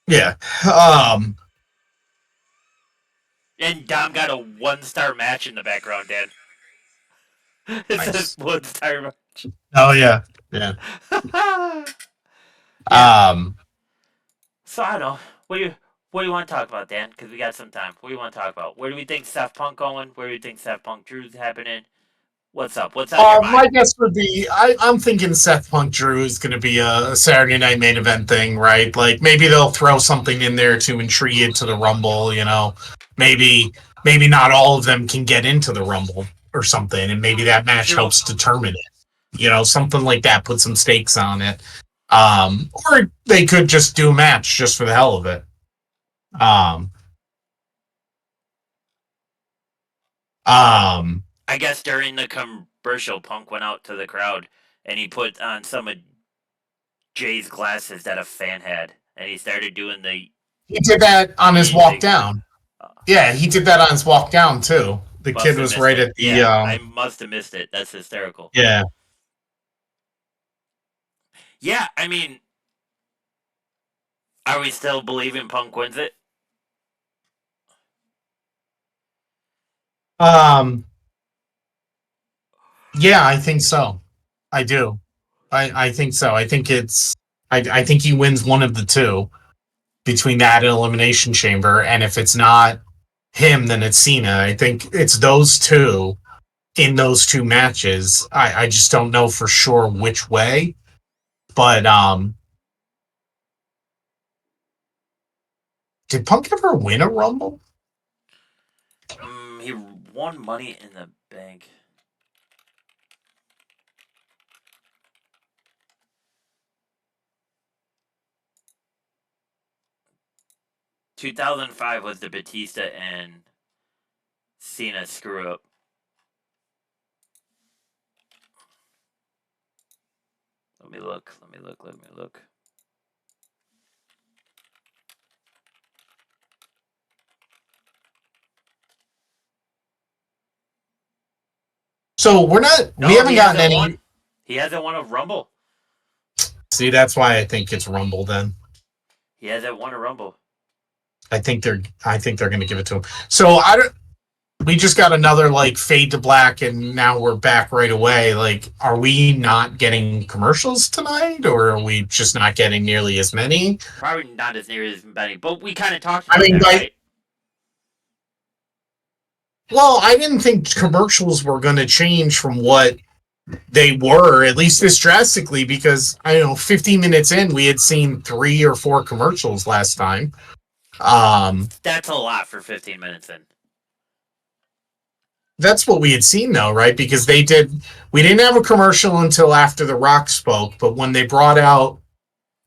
Yeah. Um and Dom got a 1-star match in the background. Dan, it says nice. 1-star. Oh yeah. Yeah. Yeah. Um So I don't know. What do you? What do you want to talk about, Dan? Because we got some time. What do you want to talk about? Where do we think Seth Punk going? Where do we think Seth Punk Drew's happening? What's up? What's on your My mind? guess would be I'm thinking Seth Punk Drew is going to be a Saturday Night Main Event thing, right? Like maybe they'll throw something in there to intrigue it to the Rumble. Maybe not all of them can get into the Rumble or something, and maybe that match True. helps determine it. Something like that. Put some stakes on it. Or they could just do a match just for the hell of it. I guess during the commercial, Punk went out to the crowd and he put on some of Jay's glasses that a fan had, and he started doing the. He did that on his walk down. Yeah, he did that on his walk down too. The kid was right at the. Yeah, I must have missed it. That's hysterical. Yeah. Yeah, I mean, are we still believing Punk wins it? Yeah, I think so. I do. I think so. I think I think he wins one of the two between that and Elimination Chamber, and if it's not him, then it's Cena. I think it's those two in those two matches. I just don't know for sure which way. But did Punk ever win a Rumble? He won Money in the Bank. ...2005 was the Batista and Cena screw up. Let me look. So we haven't gotten any. He hasn't won a Rumble. See, that's why I think it's Rumble then. He hasn't won a Rumble. I think they're going to give it to him. So we just got another like fade to black, and now we're back right away. Like, are we not getting commercials tonight, or are we just not getting nearly as many? Probably not as nearly as many, but we kind of talked about that, right? Well, I didn't think commercials were going to change from what they were, at least this drastically, because 15 minutes in, we had seen 3 or 4 commercials last time. That's a lot for 15 minutes in. That's what we had seen, though, right? Because we didn't have a commercial until after The Rock spoke, but when they brought out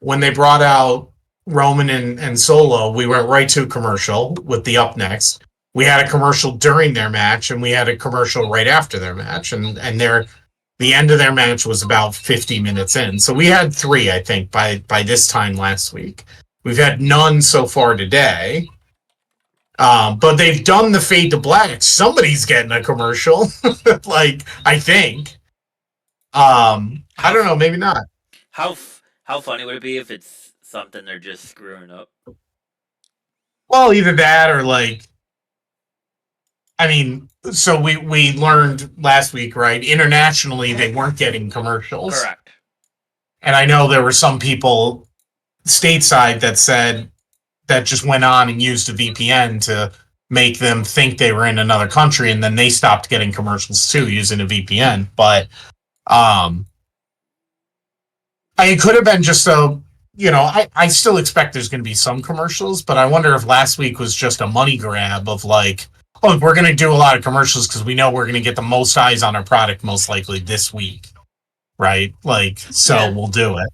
Roman and Solo, we went right to a commercial with the Up Next. We had a commercial during their match, and we had a commercial right after their match, and the end of their match was about 50 minutes in. So we had 3, I think, by this time last week. We've had none so far today. But they've done the fade to black. Somebody's getting a commercial. I think. I don't know, maybe not. How funny would it be if it's something they're just screwing up? Well, either that or so we learned last week, right? Internationally, they weren't getting commercials. Correct. And I know there were some people stateside that just went on and used a VPN to make them think they were in another country, and then they stopped getting commercials too using a VPN. But it could have been just I still expect there's going to be some commercials, but I wonder if last week was just a money grab of look, we're going to do a lot of commercials because we know we're going to get the most eyes on our product most likely this week, right? We'll do it.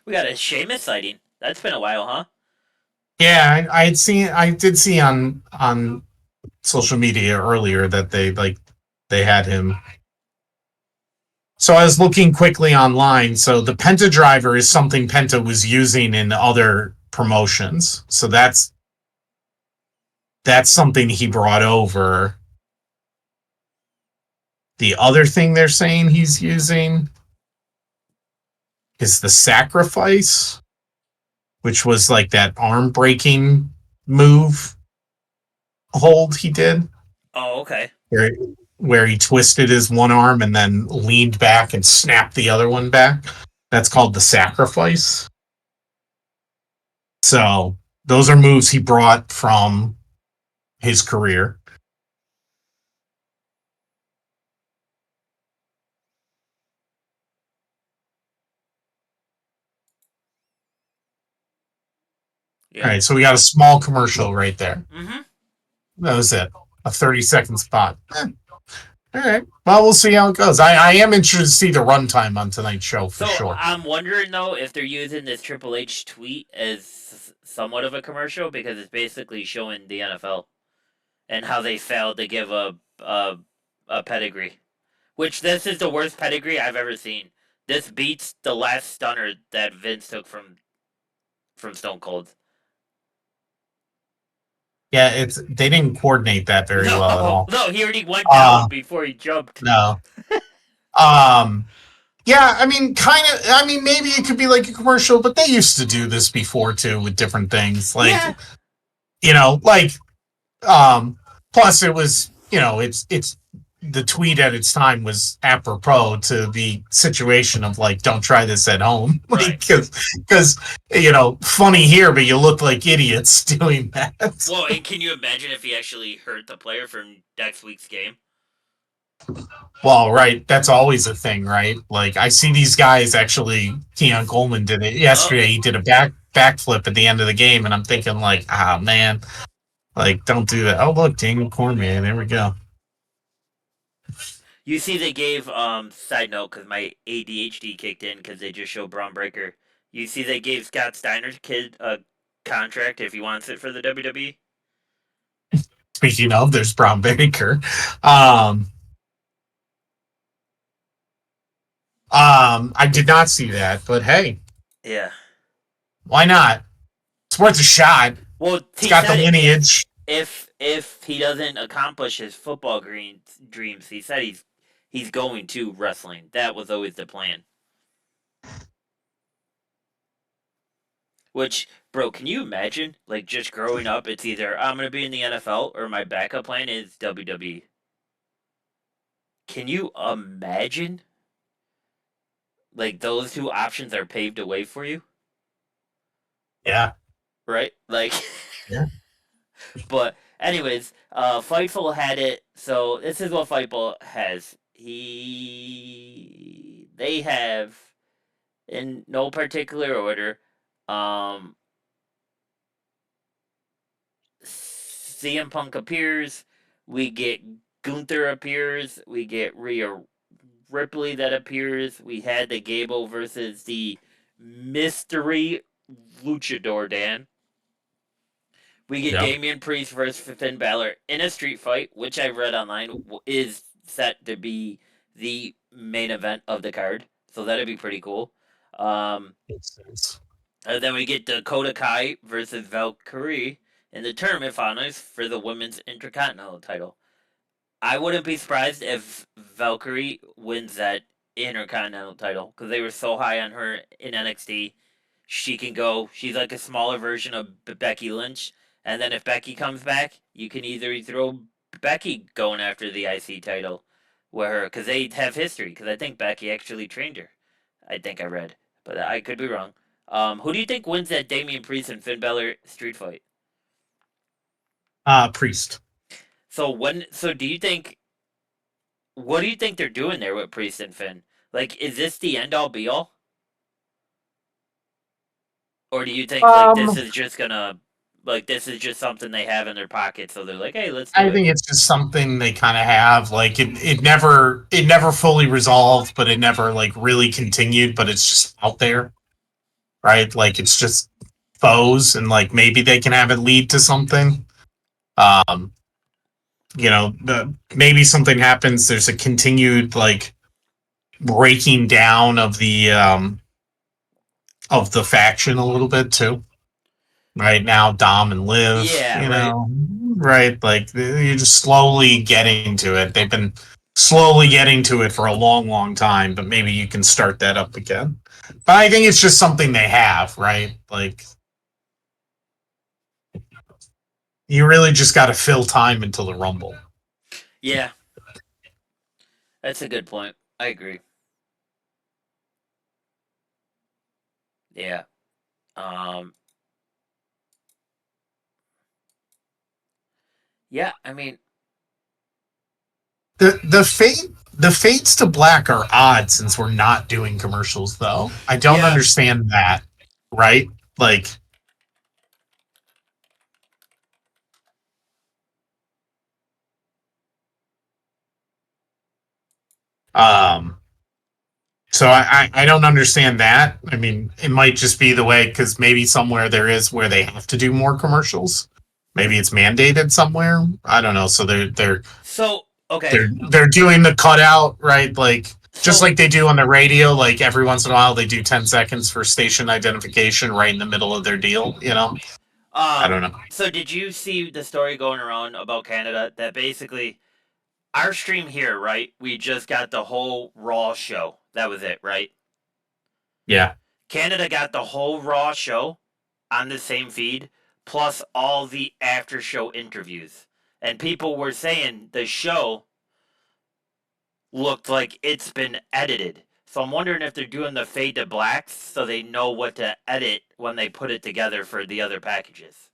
We got a Sheamus sighting. That's been a while, huh? Yeah, I did see on social media earlier that they had him. So I was looking quickly online. So the Penta driver is something Penta was using in other promotions. So that's something he brought over. The other thing they're saying he's using is the sacrifice, which was like that arm breaking move hold he did. Oh, okay. Where he twisted his one arm and then leaned back and snapped the other one back. That's called the sacrifice. So those are moves he brought from his career. Yeah. All right, so we got a small commercial right there. Mm-hmm. That was it. A 30-second spot. All right. Well, we'll see how it goes. I am interested to see the runtime on tonight's show for So sure. I'm wondering though if they're using this Triple H tweet as somewhat of a commercial because it's basically showing the NFL and how they failed to give a pedigree. Which this is the worst pedigree I've ever seen. This beats the last stunner that Vince took from Stone Cold. Yeah, it's they didn't coordinate that very well at all. No, he already went Uh down before he jumped. no. Um yeah, I mean kind of I mean maybe it could be like a commercial, but they used to do this before too with different things. Like, Yeah. like um plus it was, it's the tweet at its time was apropos to the situation of like don't try this at home. Right. Because funny here but you look like idiots doing that. Well, and can you imagine if he actually hurt the player from next week's game? Well, right, that's always a thing, right? Like I see these guys actually. Keon Coleman did it yesterday. He did a backflip at the end of the game, and I'm thinking like, ah, man, like don't do that. Oh, look, Daniel Cormier, there we go. You see, they gave side note because my ADHD kicked in because they just showed Braun Breaker. You see, they gave Scott Steiner's kid a contract if he wants it for the WWE. Speaking of, there's Brown Baker. Um, I did not see that, but hey, Yeah. why not? It's worth a shot. Well, It's got the lineage. If he doesn't accomplish his football dreams, he said he's going to wrestling. That was always the plan. Which, bro, can you imagine? Like just growing up, it's either I'm gonna be in the NFL or my backup plan is WWE. Can you imagine? Like those two options are paved away for you, Yeah. right? Like, Yeah. but anyways, Fightful had it. So this is what Fightful has. They have, in no particular order, um, CM Punk appears. We get Gunther appears. We get Rhea Ripley that appears. We had the Gable versus the mystery Luchador Dan. We get Yep. Damian Priest versus Finn Balor in a street fight, which I read online is set to be the main event of the card. So that'd be pretty cool. Makes sense. And then we get Dakota Kai versus Valkyrie in the tournament finals for the women's intercontinental title. I wouldn't be surprised if Valkyrie wins that intercontinental title because they were so high on her in NXT. She can go. She's like a smaller version of Becky Lynch. And then if Becky comes back, you can either throw Becky going after the IC title, where because they have history. Because I think Becky actually trained her. I think I read, but I could be wrong. Who do you think wins that Damian Priest and Finn Balor street fight? Priest. So do you think? What do you think they're doing there with Priest and Finn? Like, is this the end all be all? Or do you think like this Um, is just gonna like this is just something they have in their pocket, so they're like, hey, let's do I it. think it's just something they kind of have. Like it never fully resolved, but it never like really continued. But it's just out there, right? Like it's just foes, and like maybe they can have it lead to something. Um, maybe something happens. There's a continued like breaking down of the faction a little bit too. Right now, Dom and Liv, Yeah, right. right? Like you're just slowly getting to it. They've been slowly getting to it for a long, long time, but maybe you can start that up again. But I think it's just something they have, right? Like you really just got to fill time until the Rumble. Yeah, that's a good point. I agree. Yeah. Um, Yeah, I mean, The fades to black are odd since we're not doing commercials though. I don't yeah. understand that, right? Like um so I don't understand that. I mean, it might just be the way because maybe somewhere there is where they have to do more commercials. Maybe it's mandated somewhere. I don't know. So So okay, they're doing the cutout, right? Like just so like they do on the radio, like every once in a while they do 10 seconds for station identification right in the middle of their deal, you know? I don't know. so did you see the story going around about Canada that basically our stream here, right? We just got the whole Raw show. That was it, right? Yeah. Canada got the whole Raw show on the same feed, plus all the after show interviews. And people were saying the show looked like it's been edited. So I'm wondering if they're doing the fade to blacks so they know what to edit when they put it together for the other packages.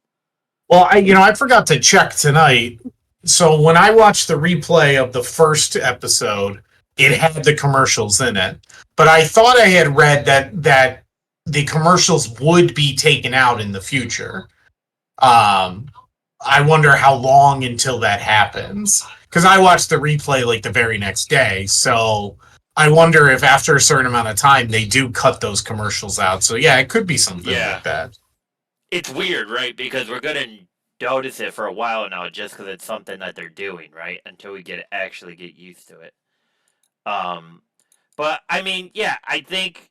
Well, I forgot to check tonight. So when I watched the replay of the first episode, it had the commercials in it. But I thought I had read that the commercials would be taken out in the future. Um, I wonder how long until that happens. Because I watched the replay like the very next day. So I wonder if after a certain amount of time they do cut those commercials out. So yeah, it could be something Yeah. like that. It's weird, right? Because we're going to notice it for a while now just because it's something that they're doing, right? Until we actually get used to it. Um, but I mean, yeah, I think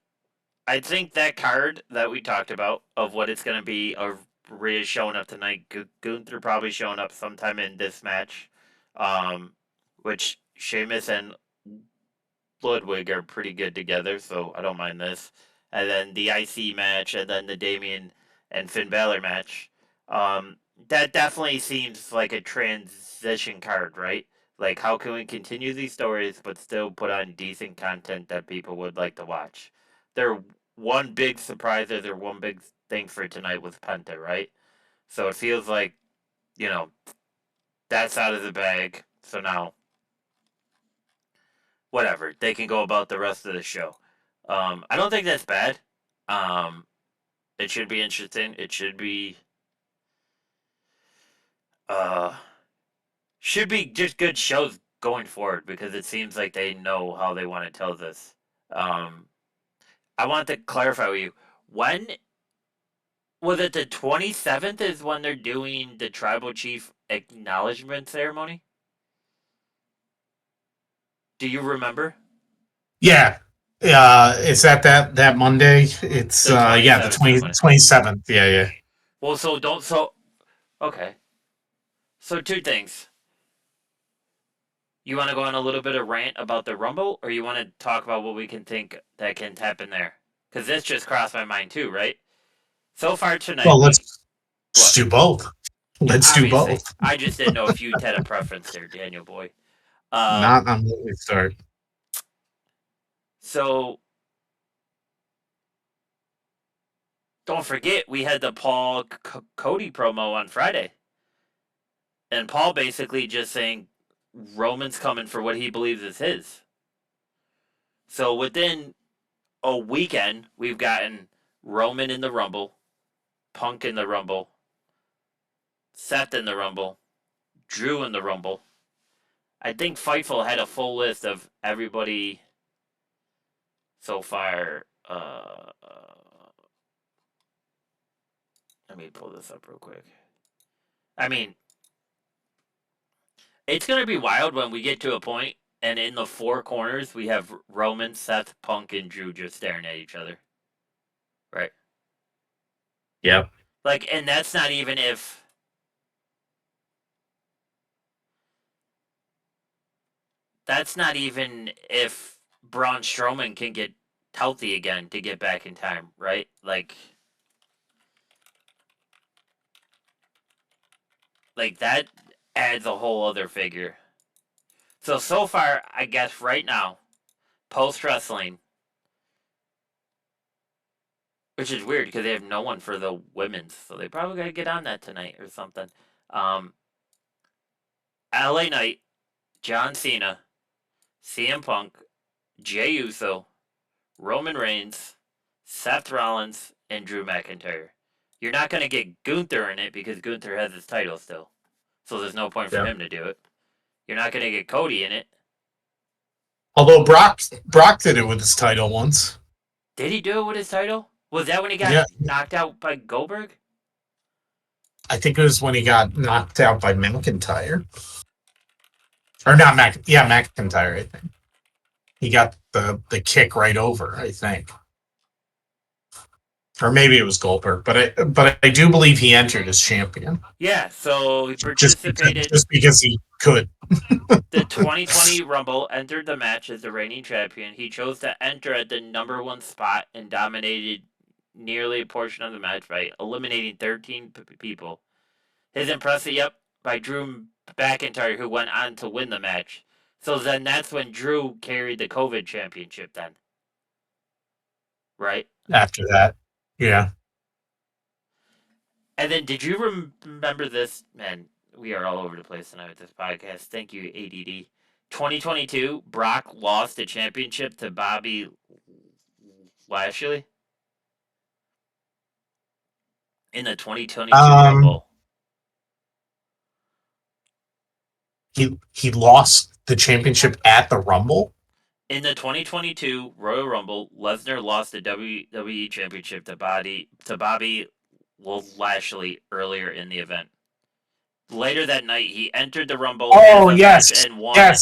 that card that we talked about of what it's going to be of Rhea showing up tonight, Gunther probably showing up sometime in this match, um, which Sheamus and Ludwig are pretty good together, so I don't mind this. And then the IC match, and then the Damien and Finn Balor match. That definitely seems like a transition card, right? Like, how can we continue these stories but still put on decent content that people would like to watch? Their one big surprise or their one big thing for tonight was Penta, right? So it feels like, you know, that's out of the bag. So now whatever. They can go about the rest of the show. I don't think that's bad. Um, it should be interesting. It uh should be just good shows going forward because it seems like they know how they want to tell this. Um, I want to clarify with you. When was it? The 27th is when they're doing the tribal chief acknowledgement ceremony. Do you remember? Yeah. It's at that Monday. It's The yeah, the 27th is 20 when. 27th. Yeah, yeah. Well, so don't so okay. So two things. You want to go on a little bit of rant about the Rumble, or you want to talk about what we can think that can happen there? Because this just crossed my mind too, right? So far Well, tonight, we let's what? do both. Yeah, Let's do obviously. both. I just didn't know if you had a preference there, Daniel boy. Um, Not on what we start. so don't forget we had the Paul Cody promo on Friday, and Paul basically just saying Roman's coming for what he believes is his. So within a weekend, we've gotten Roman in the Rumble, Punk in the Rumble, Seth in the Rumble, Drew in the Rumble. I think Fightful had a full list of everybody so far. Let me pull this up real quick. I mean, it's going to be wild when we get to a point and in the four corners we have Roman, Seth, Punk, and Drew just staring at each other. Right? Yep. Like, and that's not even if. That's not even if Braun Strowman can get healthy again to get back in time, right? Like that adds a whole other figure. So far, I guess right now, post wrestling, which is weird because they have no one for the women's, so they probably gotta get on that tonight or something. Um, LA Knight, John Cena, CM Punk, Jey Uso, Roman Reigns, Seth Rollins, and Drew McIntyre. You're not going to get Gunther in it because Gunther has his title still. So there's no point for Yeah. him to do it. You're not going to get Cody in it. Although Brock did it with his title once. Did he do it with his title? Was that when he got Yeah. knocked out by Goldberg? I think it was when he got knocked out by McIntyre. Or not McIntyre, I think. He got the kick right over, I think. Or maybe it was Goldberg, but I do believe he entered as champion. Yeah, so he participated. Just because he could. The 2020 Rumble, entered the match as the reigning champion. He chose to enter at the number 1 spot and dominated nearly a portion of the match by eliminating 13 people. His impressive by Drew McIntyre, who went on to win the match. So then that's when Drew carried the COVID championship then. Right? After that. Yeah. And then did you remember this? Man, we are all over the place tonight with this podcast. Thank you, ADD. 2022, Brock lost the championship to Bobby Lashley in the 2022 Rumble. He lost the championship at the Rumble? In the 2022 Royal Rumble, Lesnar lost the WWE Championship to Bobby Lashley earlier in the event. Later that night, he entered the Rumble yes, and won,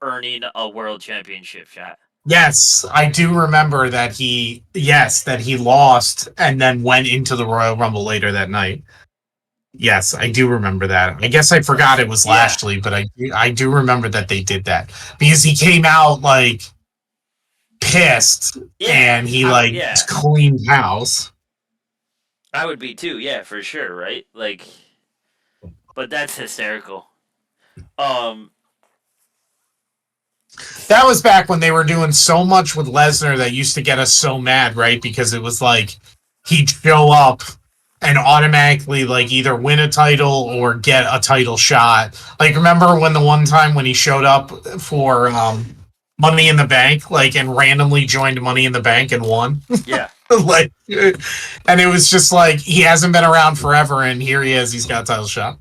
earning a World Championship shot. Yes, I do remember that he lost and then went into the Royal Rumble later that night. Yes, I do remember that. I guess I forgot it was Lashley, but I do remember that they did that because he came out like pissed and he cleaned house. I would be too, yeah, for sure, right? Like, but that's hysterical. That was back when they were doing so much with Lesnar that used to get us so mad, right? Because it was like he'd show up and automatically like either win a title or get a title shot. Like remember when the one time when he showed up for Money in the Bank, like and randomly joined Money in the Bank and won? Yeah. Like, and it was just like he hasn't been around forever, and here he is. He's got a title shot.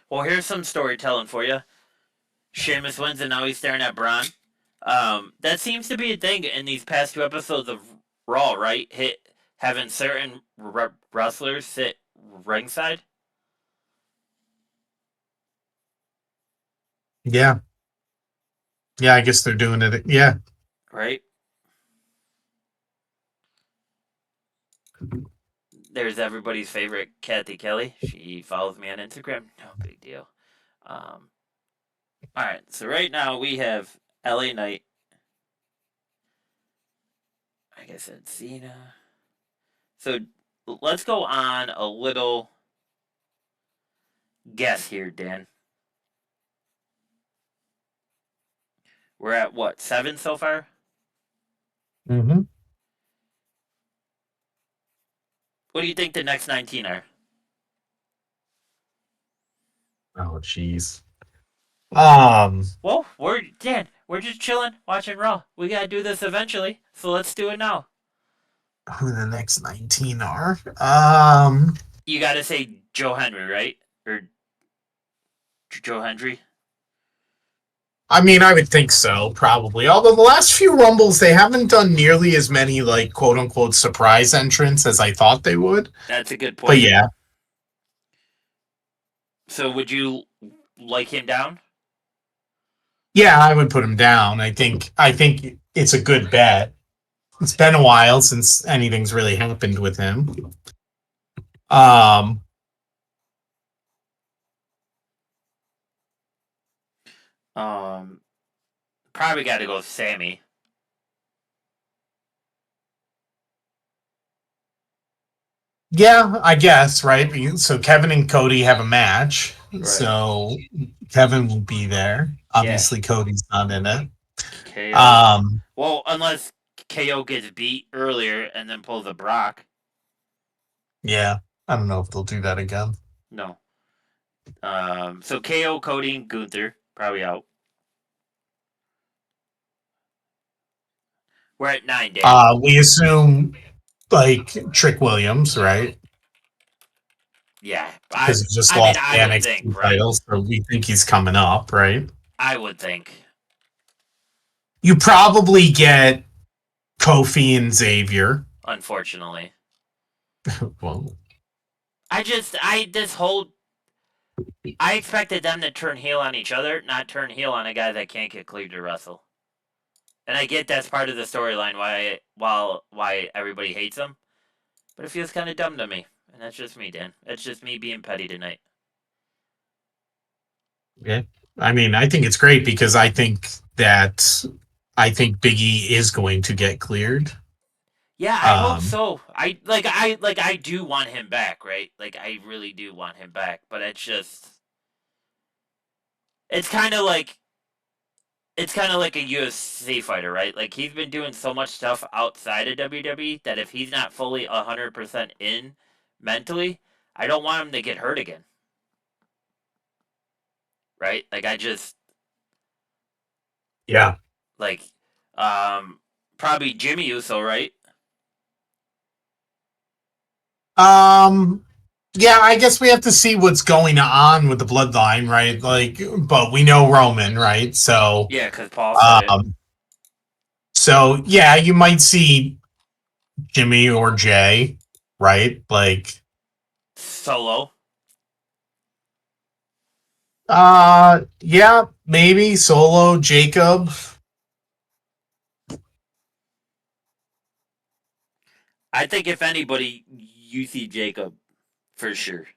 Well, here's some storytelling for you. Sheamus wins, and now he's staring at Braun. That seems to be a thing in these past 2 episodes of Raw, right? Having certain wrestlers sit ringside. Yeah. Yeah, I guess they're doing it. Yeah. Right? There's everybody's favorite, Kathy Kelly. She follows me on Instagram. No big deal. Alright, so right now we have LA Knight. Like I said, Cena. So let's go on a little guess here, Dan. We're at what, 7 so far? Mm-hmm. What do you think the next 19 are? Oh, jeez. Well, we're just chilling, watching Raw. We gotta do this eventually, so let's do it now. Who the next 19 are? You gotta say Joe Henry, right? Or Joe Hendry? I mean, I would think so, probably. Although the last few Rumbles, they haven't done nearly as many, like, quote-unquote surprise entrants as I thought they would. That's a good point. But yeah. So would you like him down? Yeah, I would put him down. I think it's a good bet. It's been a while since anything's really happened with him. Probably got to go with Sammy. Yeah, I guess, right? So Kevin and Cody have a match. Right. So Kevin will be there. Obviously, Cody's not in it. KO. Well, unless KO gets beat earlier and then pulls a Brock. Yeah, I don't know if they'll do that again. No. So KO, Cody, and Gunther probably out. We're at 9, Dan. We assume like Trick Williams, right? Yeah, Because he just I mean, lost I the would think, NXT right? title, so we think he's coming up, right? I would think. You probably get Kofi and Xavier. Unfortunately, Well, this whole I expected them to turn heel on each other, not turn heel on a guy that can't get cleared to wrestle. And I get that's part of the storyline why everybody hates him, but it feels kind of dumb to me. And that's just me, Dan. That's just me being petty tonight. yeah. I mean, I think it's great because I think Biggie is going to get cleared. Yeah, I hope Um, so. I do want him back, right? Like I really do want him back, but it's kind of like it's kind of like a UFC fighter, right? Like he's been doing so much stuff outside of WWE that if he's not fully 100% in mentally, I don't want him to get hurt again. Right? Like yeah. like probably Jimmy Uso, right? Um, yeah, I guess we have to see what's going on with the bloodline, right? Like, but we know Roman, right? Yeah, cuz Paul said it. Um, so yeah, you might see Jimmy or Jay, right? Like, Solo. yeah, maybe Solo, Jacob. I think if anybody you see Jacob for sure.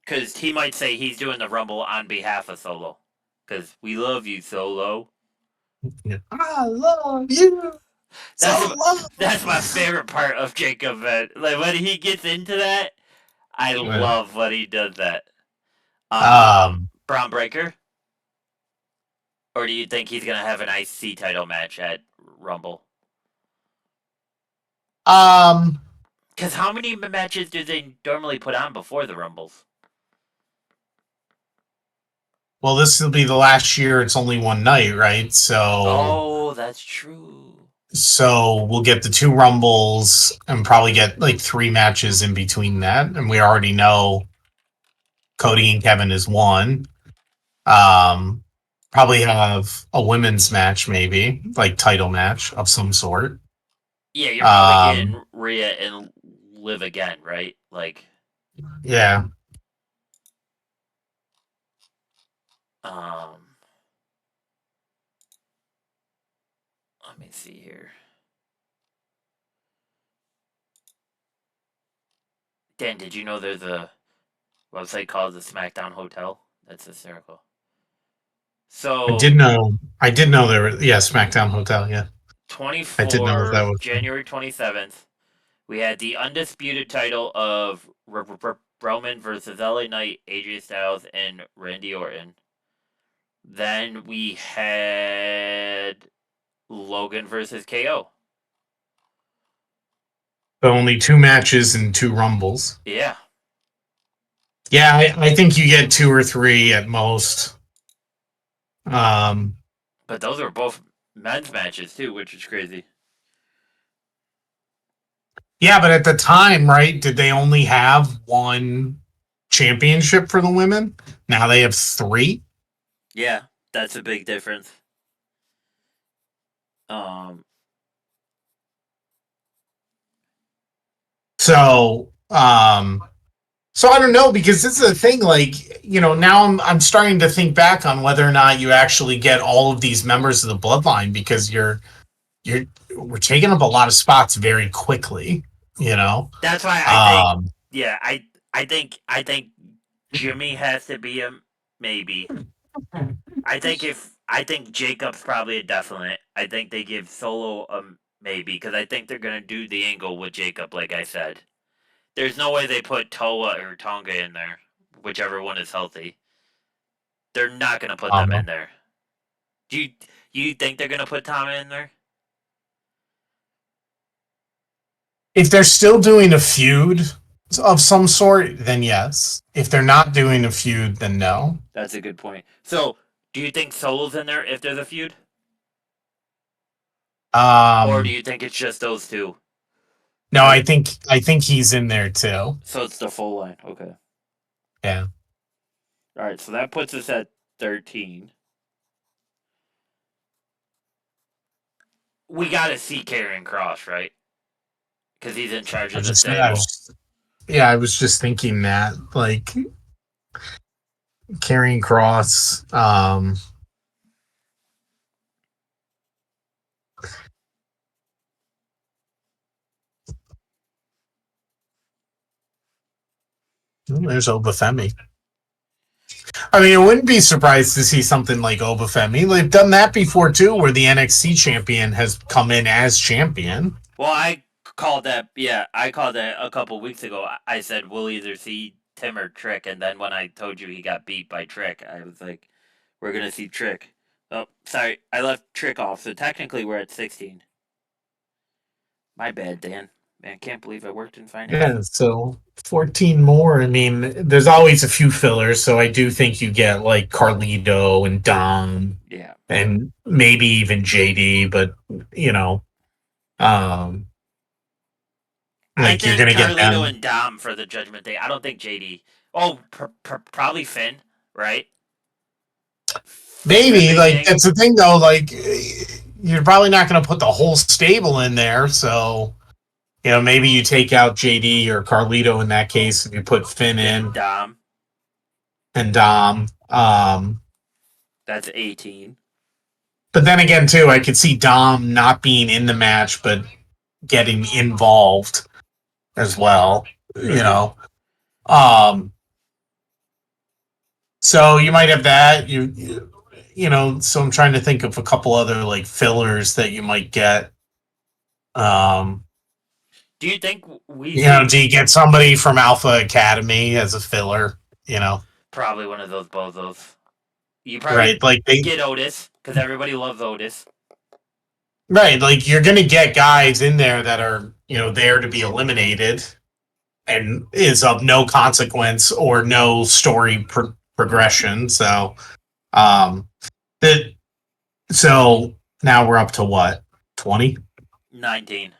Cuz he might say he's doing the Rumble on behalf of Solo. Cuz we love you, Solo. I love you That's so that's my much. favorite part of Jacob. Man. Like when he gets into that, I love when he does that. Um, Braun Breaker, or do you think he's gonna have an IC title match at Rumble? um, Because how many matches do they normally put on before the Rumbles? well, this will be the last year. It's only one night, right? Oh, that's true. So we'll get the two rumbles and probably get like three matches in between that. And we already know Cody and Kevin is one. Um, Probably have a women's match, maybe like title match of some sort. Yeah, you're probably Um, getting Rhea and Liv again, right? Like, yeah. um, let me see here. Dan, did you know there's a website called the SmackDown Hotel? That's hysterical. I So did know. I did know there were. Yeah, SmackDown Hotel. Yeah, I did know that 24 was. January 27th, we had the undisputed title of Roman versus LA Knight, AJ Styles, and Randy Orton. Then we had Logan versus KO. So only two matches and two rumbles. Yeah, Yeah, I think you get two or three at most. Um, but those were both men's matches too, which is crazy. Yeah, but at the time, right, did they only have one championship for the women? Now they have three. Yeah, that's a big difference. Um, So, so I don't know because this is the thing. Like, now I'm starting to think back on whether or not you actually get all of these members of the bloodline because you're we're taking up a lot of spots very quickly. You know, that's why I think, um, yeah, I think Jimmy has to be a maybe. I think Jacob's probably a definite. I think they give Solo a maybe because I think they're gonna do the angle with Jacob, like I said. There's no way they put Toa or Tonga in there, whichever one is healthy. They're not gonna put them in there. Do you think they're gonna put Tama in there? if they're still doing a feud of some sort, then yes. If they're not doing a feud, then no. That's a good point. So, do you think Solo's in there if there's a feud, or do Um, you think it's just those two? no, Like, I think he's in there too. so it's the full line. Okay. Yeah. All right. So that puts us at 13. We got to see Karrion Cross, right? Because he's in charge I of the just, stable. yeah, I was just thinking that, like, carrying cross. There's Obafemi. I mean, I wouldn't be surprised to see something like Obafemi. They've done that before too, where the NXT champion has come in as champion. Well, I called that. Yeah, I called that a couple weeks ago. I said we'll either see Tim or Trick, and then when I told you he got beat by Trick, I was like, we're gonna see Trick. Oh, sorry, I left Trick off. So technically, we're at 16. My bad, Dan. Man, can't believe I worked in finance. Yeah, so 14 more. I mean, there's always a few fillers, so I do think you get like Carlito and Dom Yeah, and maybe even JD, but you know, um I like you're did gonna get Carlito them. and Dom for the Judgment Day. I don't think JD. Oh, probably Finn, right? Finn the Maybe like beginning. that's the thing though, like you're probably not gonna put the whole stable in there, so you know, maybe you take out JD or Carlito in that case, and you put Finn Then in Dom. and Dom. That's 18. But then again, too, I could see Dom not being in the match, but getting involved as well. You know, um, so you might have that. You know, so I'm trying to think of a couple other like fillers that you might get. Um, Do you think we you know, see do you get somebody from Alpha Academy as a filler? You know, probably one of those bozos? You probably right? Like they get Otis because everybody loves Otis. right, like you're gonna get guys in there that are, you know, there to be eliminated and is of no consequence or no story progression. So, um, that so now we're up to what 20, 19.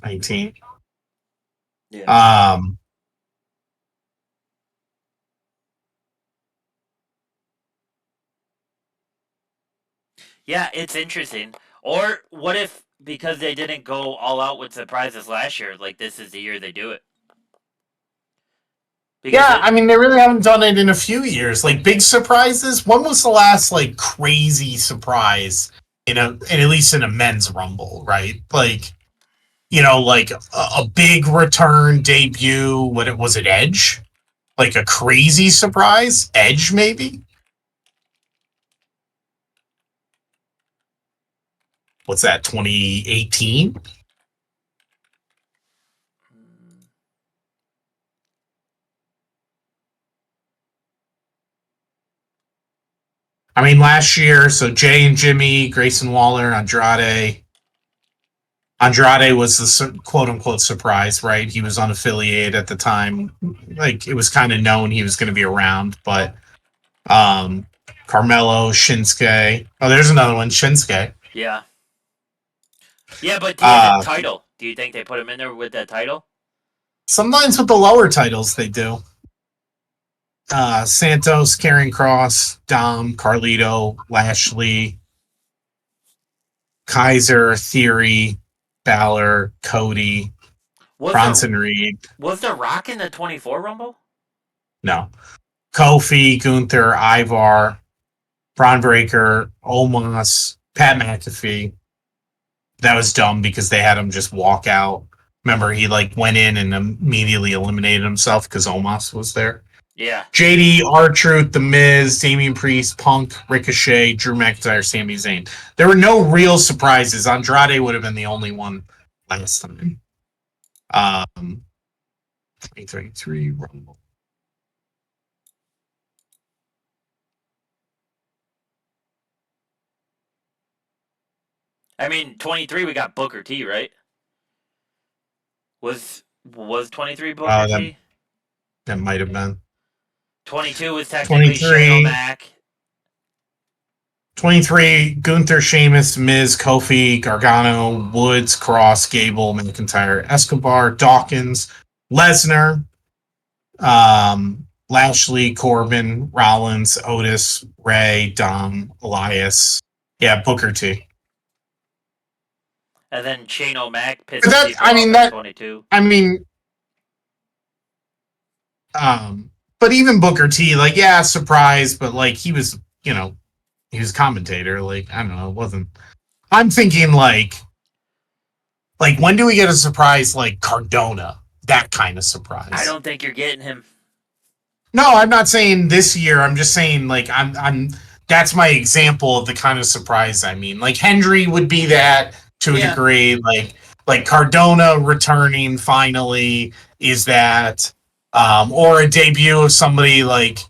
19. Yeah. Um, Yeah, it's interesting. Or what if because they didn't go all out with surprises last year, like this is the year they do it? Because yeah, it I mean, they really haven't done it in a few years. Like big surprises. When was the last like crazy surprise? You know, and at least in a men's rumble, right? Like you know, like a big return debut. What it was, it Edge? Like a crazy surprise, Edge maybe. What's that? 2018. I mean, last year. So Jay and Jimmy, Grayson Waller, Andrade. Andrade was the quote unquote surprise, right? He was unaffiliated at the time. Like it was kind of known he was going to be around, but um, Carmelo, Shinsuke. Oh, there's another one, Shinsuke. yeah. Yeah, but he had a Uh, title. Do you think they put him in there with that title? Sometimes with the lower titles, they do. Santos, Karrion Cross, Dom, Carlito, Lashley, Kaiser, Theory, Balor, Cody, Was the Bronson Reed. was the Rock in the 24 Rumble? No. Kofi, Gunther, Ivar, Braun Breaker, Omos, Pat McAfee. That was dumb because they had him just walk out. Remember, he like went in and immediately eliminated himself because Omos was there. Yeah. JD, R-Truth, The Miz, Damian Priest, Punk, Ricochet, Drew McIntyre, Sami Zayn. There were no real surprises. Andrade would have been the only one last time. 2023 Rumble. I mean, 23 we got Booker T, right? Was Was 23 Booker That T? that might have been 22 was technically Shane 23. O'Mac. 23, Gunther, Sheamus, Miz, Kofi, Gargano, Woods, Cross, Gable, McIntyre, Escobar, Dawkins, Lesnar, Lashley, Corbin, Rollins, Otis, Ray, Dom, Elias. Yeah, Booker T. And then Shane O'Mac But pissing that, people off at 22. I mean, but even Booker T, like, yeah, surprise, but like he was, he was a commentator. Like, I don't know, it wasn't. I'm thinking like when do we get a surprise like Cardona? That kind of surprise. I don't think you're getting him. No, I'm not saying this year. I'm just saying like I'm that's my example of the kind of surprise I mean. Like Hendry would be that to a degree. Like Cardona returning finally is that, or a debut of somebody like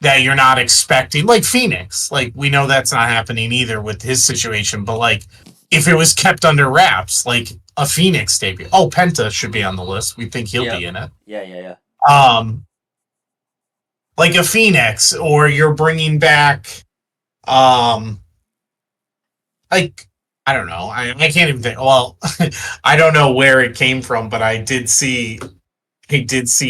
that you're not expecting, like Phoenix. Like we know that's not happening either with his situation, but like if it was kept under wraps, like a Phoenix debut. Oh, Penta should be on the list. We think he'll be in it. Yeah. Like a Phoenix, or you're bringing back, like I don't know. I can't even think. Well, I don't know where it came from, but I did see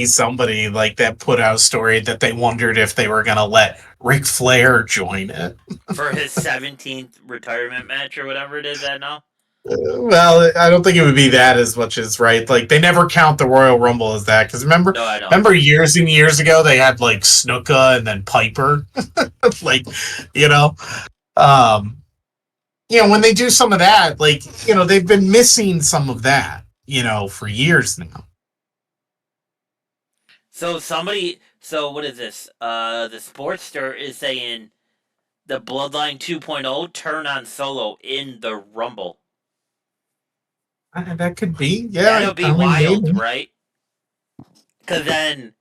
somebody like that put out a story that they wondered if they were gonna let Ric Flair join it for his 17th retirement match or whatever it is that now. Well, I don't think it would be that as much as right. Like they never count the Royal Rumble as that because remember, No, I don't. remember years and years ago they had like Snuka and then Piper, like you know, um, when they do some of that, like they've been missing some of that, for years now. So what is this? The Sportster is saying the Bloodline 2.0 turn on Solo in the Rumble. That could be, yeah. That'll be wild, maybe. right? Because then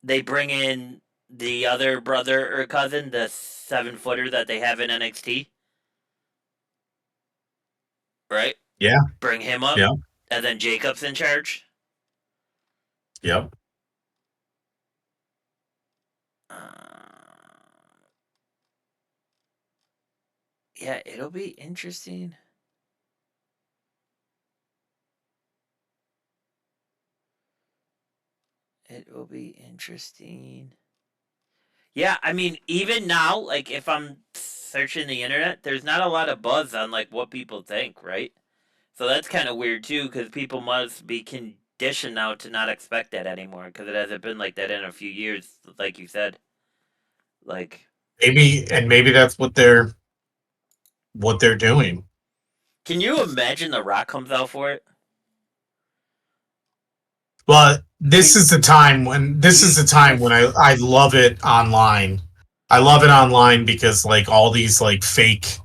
they bring in the other brother or cousin, the 7-footer that they have in NXT, right? Yeah. Bring him up, Yeah. and then Jacob's in charge. Yep. Yeah, it'll be interesting. It will be interesting. Yeah, I mean, even now, like if I'm searching the internet, there's not a lot of buzz on like what people think, right? So that's kind of weird too, because people must be conditioned now to not expect that anymore, because it hasn't been like that in a few years, like you said. Like maybe that's what they're doing. can you imagine The Rock comes out for it? But this is the time when I love it online. I love it online because like all these like fake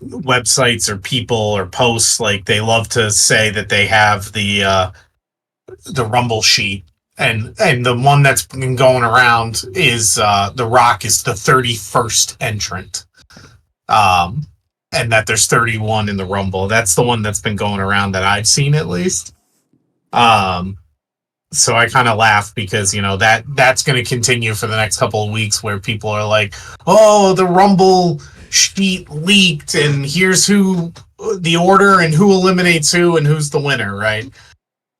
websites or people or posts, like they love to say that they have the Rumble sheet, and the one that's been going around is The Rock is the 31st entrant. And that there's 31 in the Rumble. That's the one that's been going around that I've seen at least. So I kind of laugh because that's going to continue for the next couple of weeks where people are like, "Oh, the Rumble sheet leaked, and here's who the order and who eliminates who and who's the winner," right?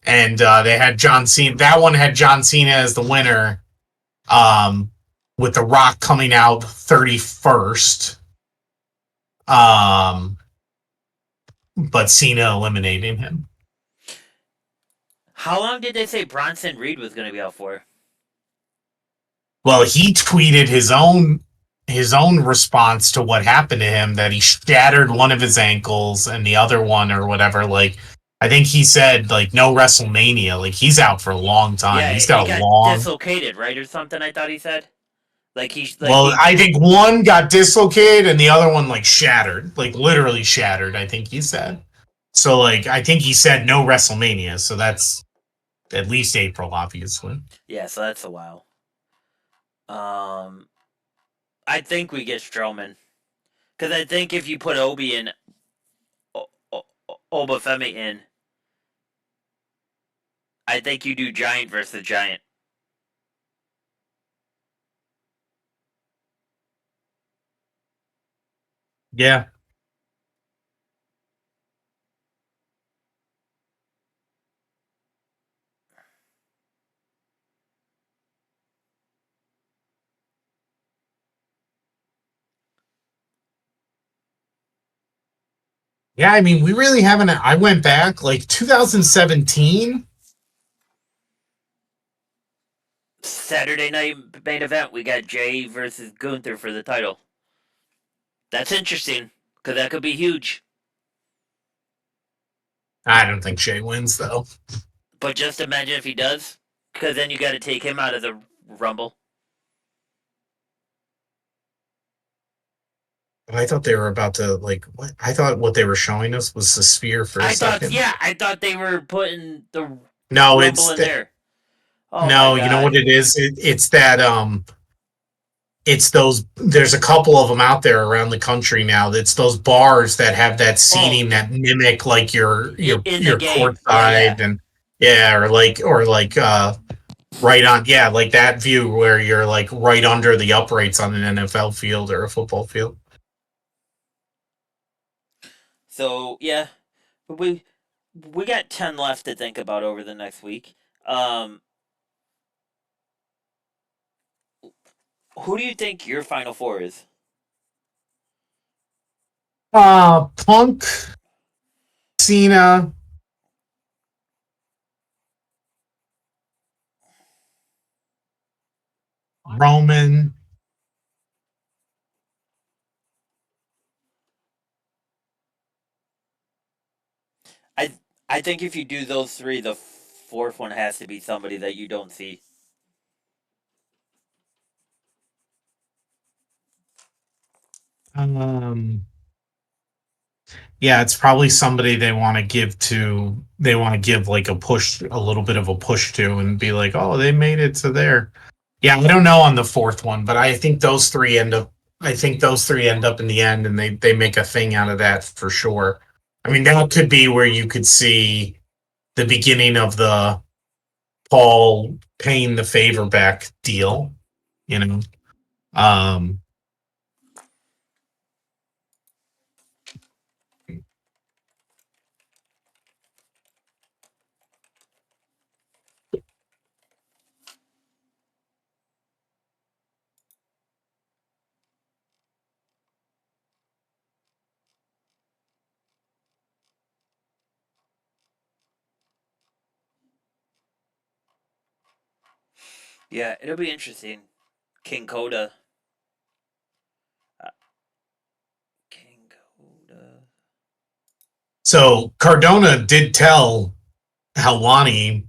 And they had John Cena. That one had John Cena as the winner, with The Rock coming out 31st. But Cena eliminating him. How long did they say Bronson Reed was going to be out for? Well, he tweeted his own response to what happened to him, that he shattered one of his ankles and the other one or whatever. Like, I think he said like no WrestleMania. Like he's out for a long time. Yeah, he's got he a got long dislocated, right, or something. I thought he said. I think one got dislocated and the other one like shattered, like literally shattered. I think he said. So like I think he said no WrestleMania. So that's at least April, obviously. Yeah, so that's a while. I think we get Strowman, because I think if you put Obi in, Obafemi in, I think you do Giant versus Giant. Yeah. Yeah, I mean, we really haven't. I went back like 2017. Saturday night main event, we got Jay versus Gunther for the title. That's interesting because that could be huge. I don't think Shay wins though. But just imagine if he does, because then you got to take him out of the Rumble. But I thought they were about to like. What? I thought what they were showing us was the spear for a second. I thought they were putting the No, Rumble in there. Oh my no. You know god. what it is? It's that it's those. There's a couple of them out there around the country now. That's those bars that have that Oh, seating that mimic like your in the your game. Yeah, yeah. courtside and yeah, or like right on, yeah, like that view where you're like right under the uprights on an NFL field or a football field. So yeah, we we got 10 left to think about over the next week. Um, who do you think your final four is? Punk, Cena, Roman. I I think if you do those three, the fourth one has to be somebody that you don't see. Um, yeah, it's probably somebody they want to give to. They want to give like a push, a little bit of a push to, and be like, oh, they made it to there. Yeah, I don't know on the fourth one, but I think those three end up. I think those three end up in the end, and they make a thing out of that for sure. I mean, that could be where you could see the beginning of the Paul paying the favor back deal. You know, um, Yeah, it'll be interesting. King Coda. Uh, King Coda. so Cardona did tell Helwani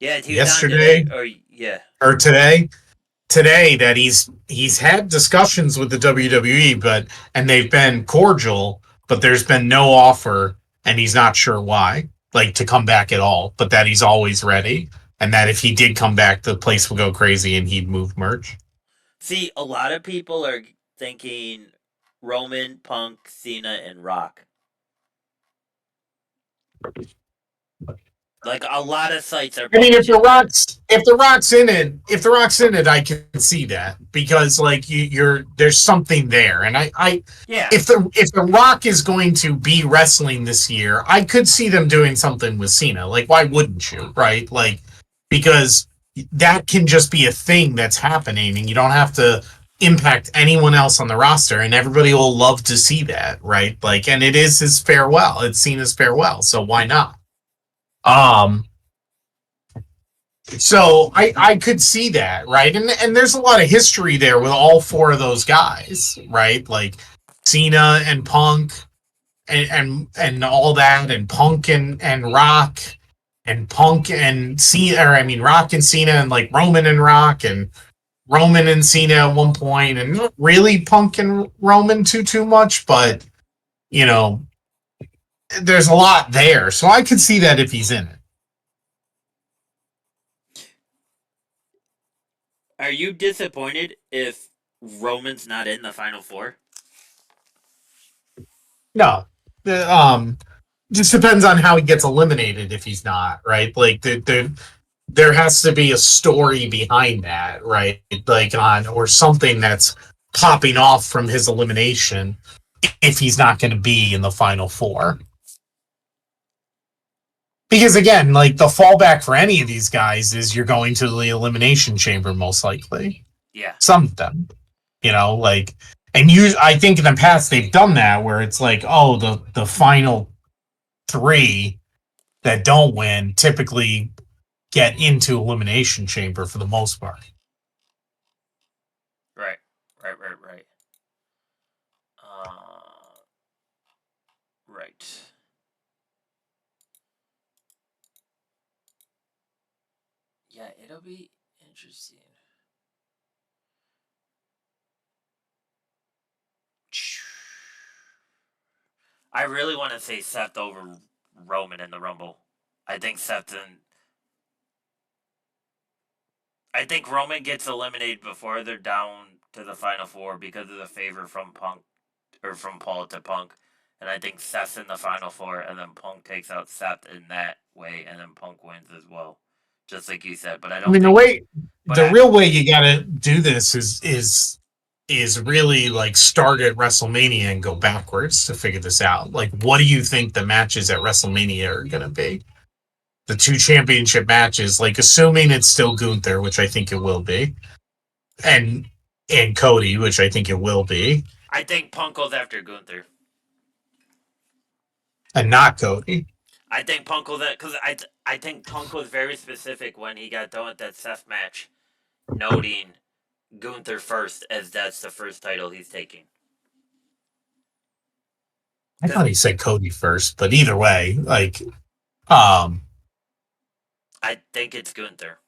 Yeah, he was on today. yesterday Or yeah, or today that he's had discussions with the WWE, but and they've been cordial, but there's been no offer, and he's not sure why, like to come back at all. But that he's always ready, and that if he did come back, the place would go crazy, and he'd move merch. see, a lot of people are thinking Roman, Punk, Cena, and Rock. Like a lot of sites are I mean, publishing that. if the rock's in it, I can see that because like you're there's something there, and I Yeah, if the Rock is going to be wrestling this year, I could see them doing something with Cena. Like, why wouldn't you, right? Like, because that can just be a thing that's happening, and you don't have to impact anyone else on the roster, and everybody will love to see that, right? Like, and it is his farewell. It's Cena's farewell, so why not? Um, So I could see that, right? And there's a lot of history there with all four of those guys, right? Like Cena and Punk and all that, and Punk and Rock, and Punk and Cena, or I mean Rock and Cena, and like Roman and Rock, and Roman and Cena at one point, and not really Punk and Roman too much, but you know, there's a lot there. So I could see that if he's in it. are you disappointed if Roman's not in the final four? No. just depends on how he gets eliminated if he's not, right? Like there has to be a story behind that, right? Like on or something that's popping off from his elimination if he's not going to be in the final four. Because again, like the fallback for any of these guys is you're going to the elimination chamber most likely. Yeah. Some of them, like, and I think in the past they've done that where it's like, oh, the final three that don't win typically get into elimination chamber for the most part. Right. Right. Yeah, it'll be interesting. I really want to say Seth over Roman in the Rumble. I think Roman gets eliminated before they're down to the final four because of the favor from Punk or from Paul to Punk. And I think Seth's in the final four, and then Punk takes out Seth in that way, and then Punk wins as well, just like you said. But I don't. The real way you gotta do this is really like start at WrestleMania and go backwards to figure this out. Like, what do you think the matches at WrestleMania are gonna be? The two championship matches, like assuming it's still Gunther, which I think it will be, and Cody, which I think it will be. I think Punk goes after Gunther. And not Cody. I think Punk was because I think Punk was very specific when he got done with that Seth match, noting Gunther first as that's the first title he's taking. I thought he said Cody first, but either way, like, I think it's Gunther.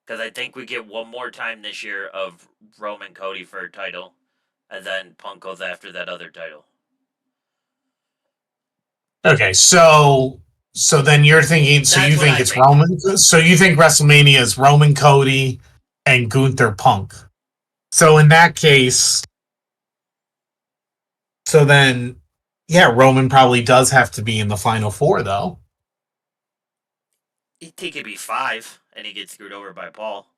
Because I think we get one more time this year of Roman Cody for a title, and then Punk goes after that other title. Okay, so then you're thinking, so you think it's Roman, so you think WrestleMania is Roman Cody and Gunther Punk. So in that case, so then, yeah, Roman probably does have to be in the final four, though. He could be 5, and he gets screwed over by Paul.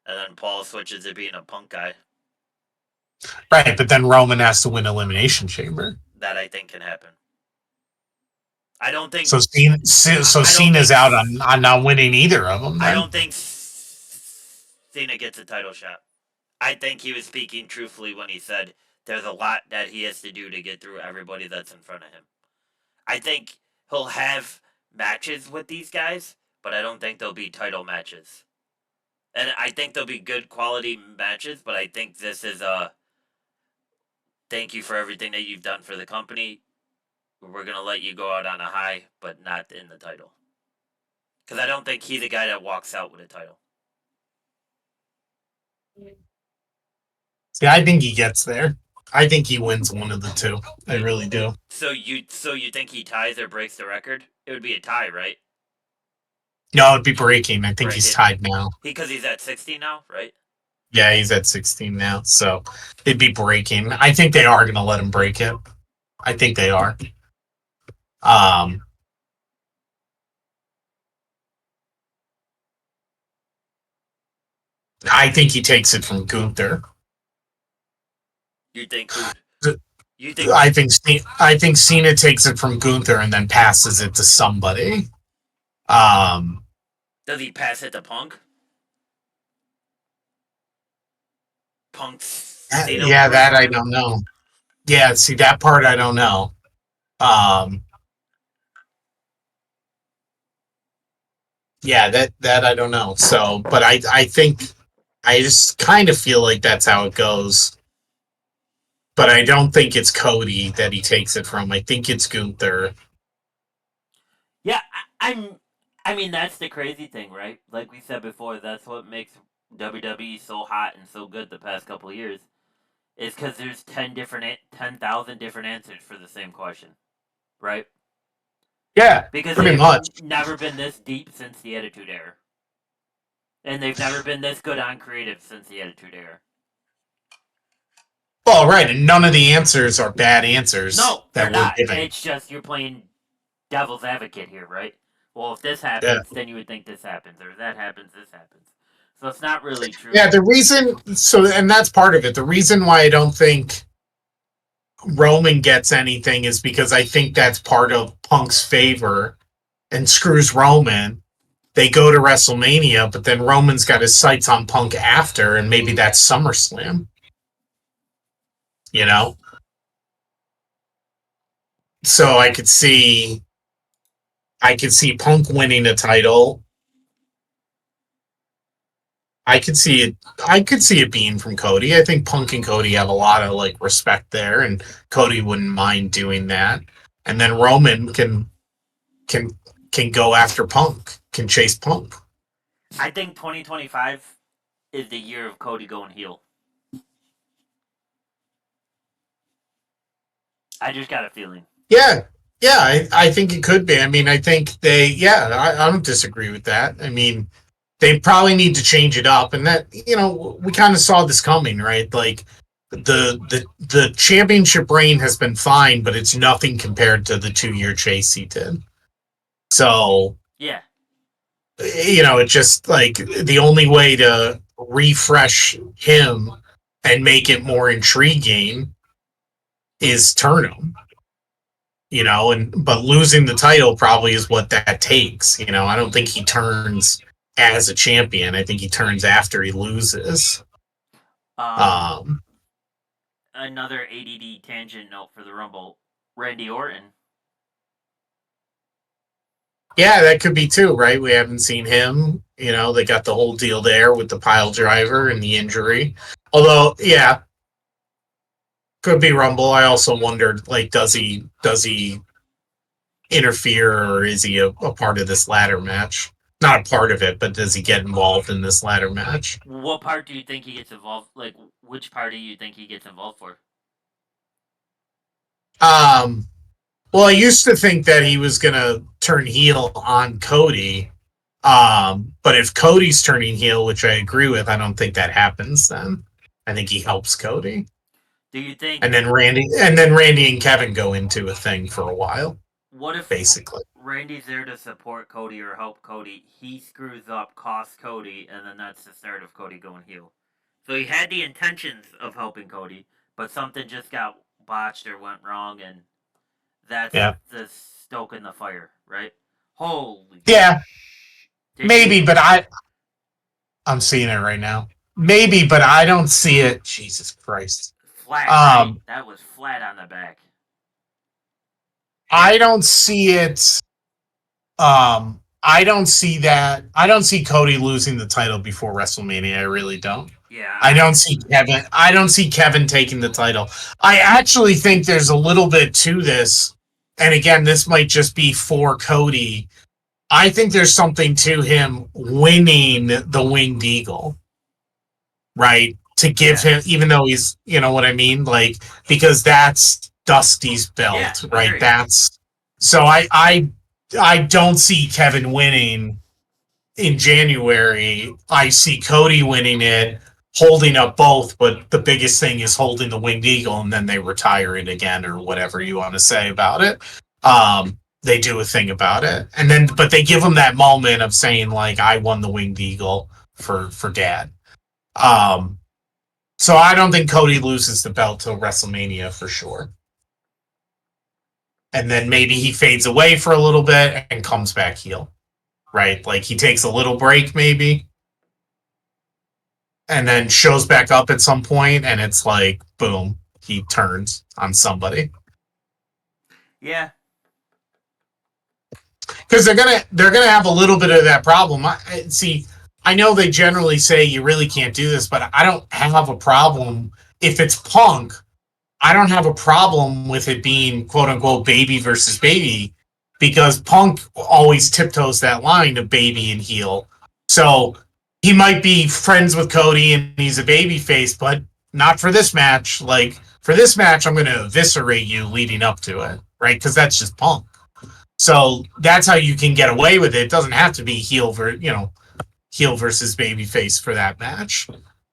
And then Paul switches to being a Punk guy. Right, but then Roman has to win Elimination Chamber. That I think can happen. I don't think so. Cena's out on not winning either of them. Then? I don't think Cena gets a title shot. I think he was speaking truthfully when he said there's a lot that he has to do to get through everybody that's in front of him. I think he'll have matches with these guys, but I don't think they'll be title matches. And I think they'll be good quality matches, but I think this is a thank you for everything that you've done for the company. We're going to let you go out on a high, but not in the title. Because I don't think he's a guy that walks out with a title. See, I think he gets there. I think he wins one of the two. I really do. So you think he ties or breaks the record? It would be a tie, right? No, it'd be breaking. I think he's tied now. Because he's at 16 now, right? Yeah, he's at 16 now. So it'd be breaking. I think they are going to let him break it. I think they are. I think he takes it from Gunther. You think? I think Cena takes it from Gunther and then passes it to somebody. Does he pass it to Punk? Yeah, that I don't know. Yeah, see that part I don't know. Yeah, that I don't know. So, but I think I just kind of feel like that's how it goes. But I don't think it's Cody that he takes it from. I think it's Gunther. Yeah, I mean, that's the crazy thing, right? Like we said before, that's what makes WWE so hot and so good the past couple of years. Is because there's 10,000 different answers for the same question, right? Yeah, because pretty much. Never been this deep since the Attitude Era, and they've never been this good on creative since the Attitude Era. Well, right, and none of the answers are bad answers No, they're that we're not. giving. It's just you're playing devil's advocate here, right? Well, if this Yeah. happens, then you would think this happens, or if that happens, this happens. So it's not really true. Yeah, the reason, so, and that's part of it. The reason why I don't think Roman gets anything is because I think that's part of Punk's favor and screws Roman. They go to WrestleMania, but then Roman's got his sights on Punk after, and maybe that's SummerSlam. You know? So I could see Punk winning a title. I could see it being from Cody. I think Punk and Cody have a lot of like respect there, and Cody wouldn't mind doing that. And then Roman can go after Punk, can chase Punk. I think 2025 is the year of Cody going heel. I just got a feeling. Yeah. I think it could be. I mean, I think I don't disagree with that. I mean, they probably need to change it up, and that, we kind of saw this coming, right? Like the championship reign has been fine, but it's nothing compared to the 2-year chase he did. So yeah, it's just like the only way to refresh him and make it more intriguing is turn him. But losing the title probably is what that takes. I don't think he turns as a champion. I think he turns after he loses. Another ADD tangent note for the Rumble: Randy Orton. Yeah, that could be too, right? We haven't seen him. They got the whole deal there with the pile driver and the injury. Although, yeah, could be Rumble. I also wondered, like, does he interfere, or is he a part of this ladder match? Not a part of it, but does he get involved in this ladder match? What part do you think he gets involved? Like, which party do you think he gets involved for? Well, I used to think that he was gonna turn heel on Cody. But if Cody's turning heel, which I agree with, I don't think that happens then. I think he helps Cody. Do you think? And then Randy and Kevin go into a thing for a while. What if basically Randy's there to support Cody or help Cody? He screws up, costs Cody, and then that's the start of Cody going heel. So he had the intentions of helping Cody, but something just got botched or went wrong, and that's the stoking the fire, right? Holy. Yeah. Maybe, but I'm seeing it right now. Maybe, but I don't see it. Jesus Christ. Flat. Right? That was flat on the back. I don't see it. I don't see that. I don't see Cody losing the title before WrestleMania. I really don't. Yeah. I don't see Kevin taking the title. I actually think there's a little bit to this. And again, this might just be for Cody. I think there's something to him winning the Winged Eagle. Right? To give him, even though he's, you know what I mean? Like, because that's Dusty's belt, right? That's so I don't see Kevin winning in January. I see Cody winning it, holding up both, but the biggest thing is holding the Winged Eagle, and then they retire it again, or whatever you want to say about it. They do a thing about it, and then but they give him that moment of saying, like, I won the Winged Eagle for Dad. So I don't think Cody loses the belt till WrestleMania for sure. And then maybe he fades away for a little bit and comes back heel, right? Like he takes a little break maybe, and then shows back up at some point, and it's like, boom, he turns on somebody. Yeah. Because they're gonna have a little bit of that problem. I know they generally say you really can't do this, but I don't have a problem if it's Punk. I don't have a problem with it being quote unquote baby versus baby, because Punk always tiptoes that line of baby and heel. So he might be friends with Cody and he's a baby face, but not for this match. Like for this match, I'm going to eviscerate you leading up to it, right? Because that's just Punk. So that's how you can get away with it. It doesn't have to be heel versus baby face for that match.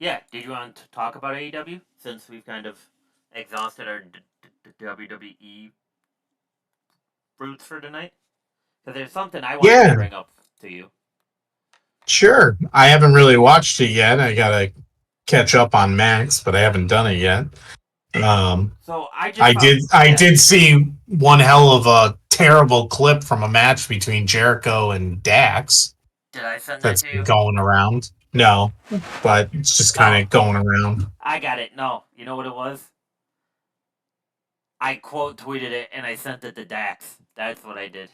Yeah, did you want to talk about AEW since we've kind of exhausted our WWE roots for tonight? Because there's something I wanted to Yeah, bring up to you. sure. I haven't really watched it yet. I gotta catch up on Max, but I haven't done it yet. So I just I found, did. I yeah. did see one hell of a terrible clip from a match between Jericho and Dax Did I send that that's to been you? going around. No, but it's just kind Oh, of going around. I got it. No, you know what it was? I quote tweeted it and I sent it to Dax. That's what I did.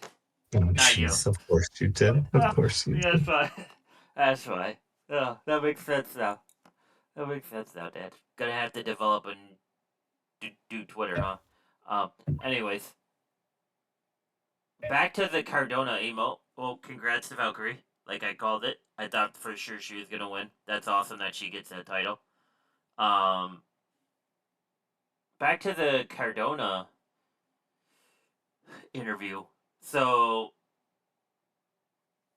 Oh, Not you. jeez. Of course you did. Of course you Yeah, did. that's why. That's why. Oh, that makes sense now. That makes sense now, Dad. Gonna have to develop and do Twitter, huh? Um. Anyways, back to the Cardona emote. Well, congrats to Valkyrie. Like I called it. I thought for sure she was gonna win. That's awesome that she gets that title. Um. Back to the Cardona interview. So,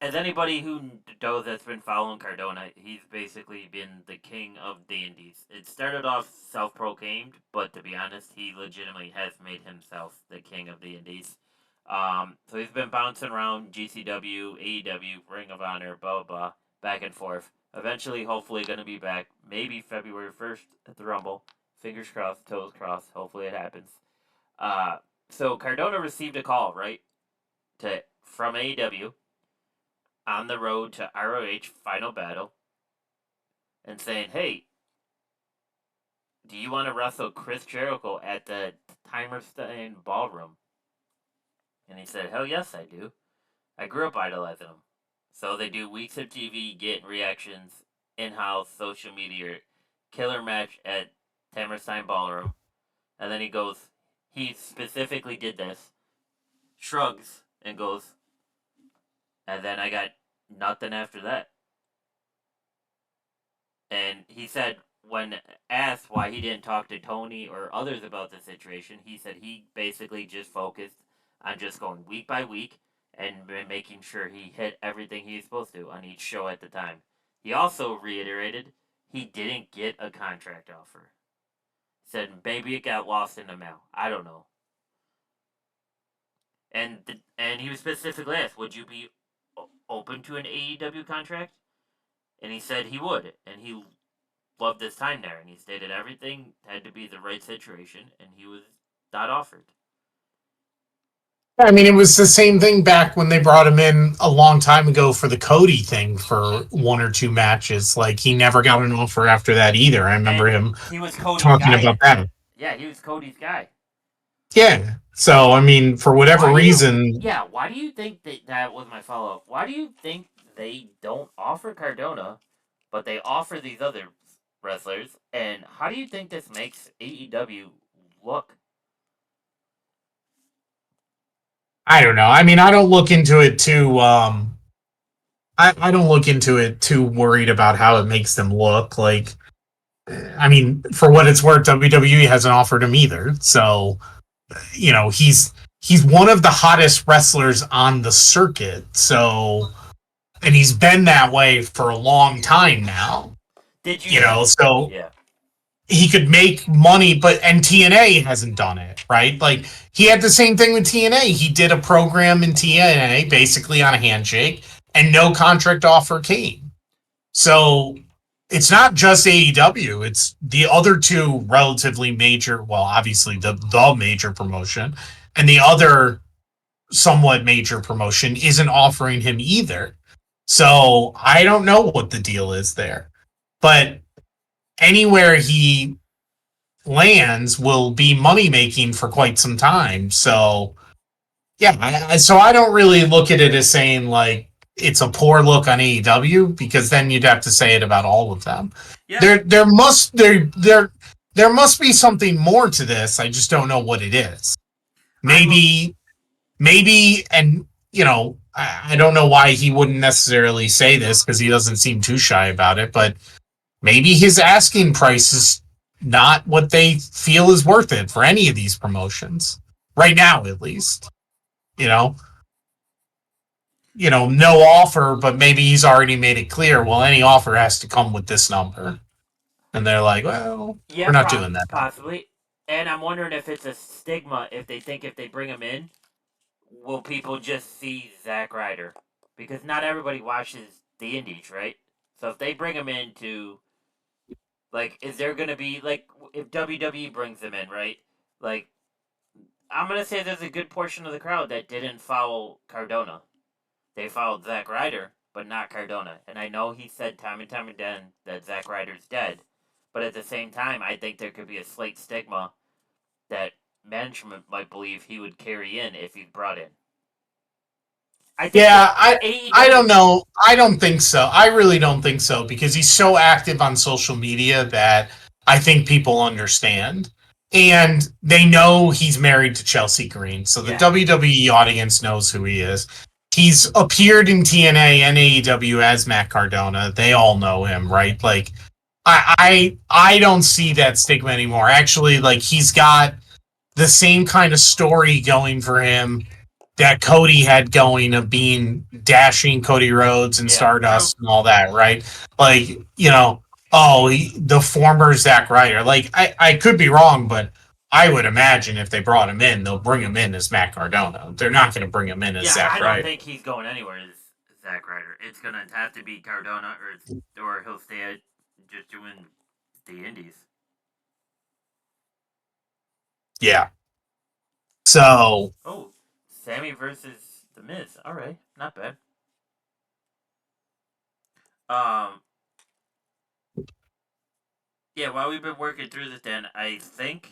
as anybody who knows that's been following Cardona, he's basically been the king of the indies. It started off self-proclaimed, but to be honest, he legitimately has made himself the king of the indies. So he's been bouncing around GCW, AEW, Ring of Honor, blah blah blah, back and forth. Eventually, hopefully, going to be back. Maybe February 1st at the Rumble. Fingers crossed, toes crossed. Hopefully, it happens. Uh, so Cardona received a call, right, to from AEW on the road to ROH Final Battle and saying, "Hey, do you want to wrestle Chris Jericho at the Timerstein Ballroom?" And he said, "Hell yes, I do. I grew up idolizing him." So they do weeks of TV, get reactions, in-house, social media, killer match at Hammerstein Ballroom. And then he goes, he specifically did this, shrugs, and goes, and then I got nothing after that. And he said, when asked why he didn't talk to Tony or others about the situation, he said he basically just focused on just going week by week and making sure he hit everything he was supposed to on each show at the time. He also reiterated he didn't get a contract offer. Said maybe it got lost in the mail. I don't know. And he was specifically asked, would you be open to an AEW contract? And he said he would, and he loved his time there, and he stated everything had to be the right situation, and he was not offered. I mean, it was the same thing back when they brought him in a long time ago for the Cody thing for one or two matches. Like, he never got an offer after that either. I remember And him he was Cody's talking guy. about that. Yeah, he was Cody's guy. Yeah. So, I mean, for whatever reason, why do you think that was my follow up? Why do you think they don't offer Cardona, but they offer these other wrestlers? And how do you think this makes AEW look? I don't know. I mean, I don't look into it too. I don't look into it too worried about how it makes them look. Like, I mean, for what it's worth, WWE hasn't offered him either. So, you know, he's one of the hottest wrestlers on the circuit. So, and he's been that way for a long time now. Did you? You know, so Yeah. he could make money, but and TNA hasn't done it, right? Like, he had the same thing with TNA. He did a program in TNA basically on a handshake, and no contract offer came. So it's not just AEW; it's the other two relatively major. Well, obviously the major promotion, and the other somewhat major promotion isn't offering him either. So I don't know what the deal is there, but anywhere he lands will be money making for quite some time. So yeah, so I don't really look at it as saying like it's a poor look on AEW, because then you'd have to say it about all of them. Yeah. There must be something more to this. I just don't know what it is. Maybe, and you know, I don't know why he wouldn't necessarily say this because he doesn't seem too shy about it, but maybe his asking price is not what they feel is worth it for any of these promotions right now, at least. You know, no offer, but maybe he's already made it clear. Well, any offer has to come with this number. and they're like, well, Yeah, we're not doing that. possibly. And I'm wondering if it's a stigma if they think if they bring him in, will people just see Zack Ryder? Because not everybody watches the Indies, right? So if they bring him in to, like, is there gonna be like if WWE brings him in, right? Like, I'm gonna say there's a good portion of the crowd that didn't follow Cardona. They followed Zack Ryder, but not Cardona. And I know he said time and time again that Zack Ryder's dead, but at the same time, I think there could be a slight stigma that management might believe he would carry in if he's brought in. I think that Yeah, I AEW. don't know. I don't think so. I really don't think so because he's so active on social media that I think people understand. And they know he's married to Chelsea Green. So the Yeah. WWE audience knows who he is. He's appeared in TNA and AEW as Matt Cardona. They all know him, right? Like I don't see that stigma anymore. Actually, like he's got the same kind of story going for him that Cody had going of being dashing Cody Rhodes and Yeah, true. Stardust and all that, right? Like, the former Zack Ryder. Like, I could be wrong, but I would imagine if they brought him in, they'll bring him in as Matt Cardona. They're not going to bring him in as Yeah, Zack I don't Ryder. think he's going anywhere as Zack Ryder. It's gonna have to be Cardona, or he'll stay at just doing the Indies. Yeah. So, Oh, Sammy versus The Miz. All right, not bad. Um, yeah. While we've been working through this, then I think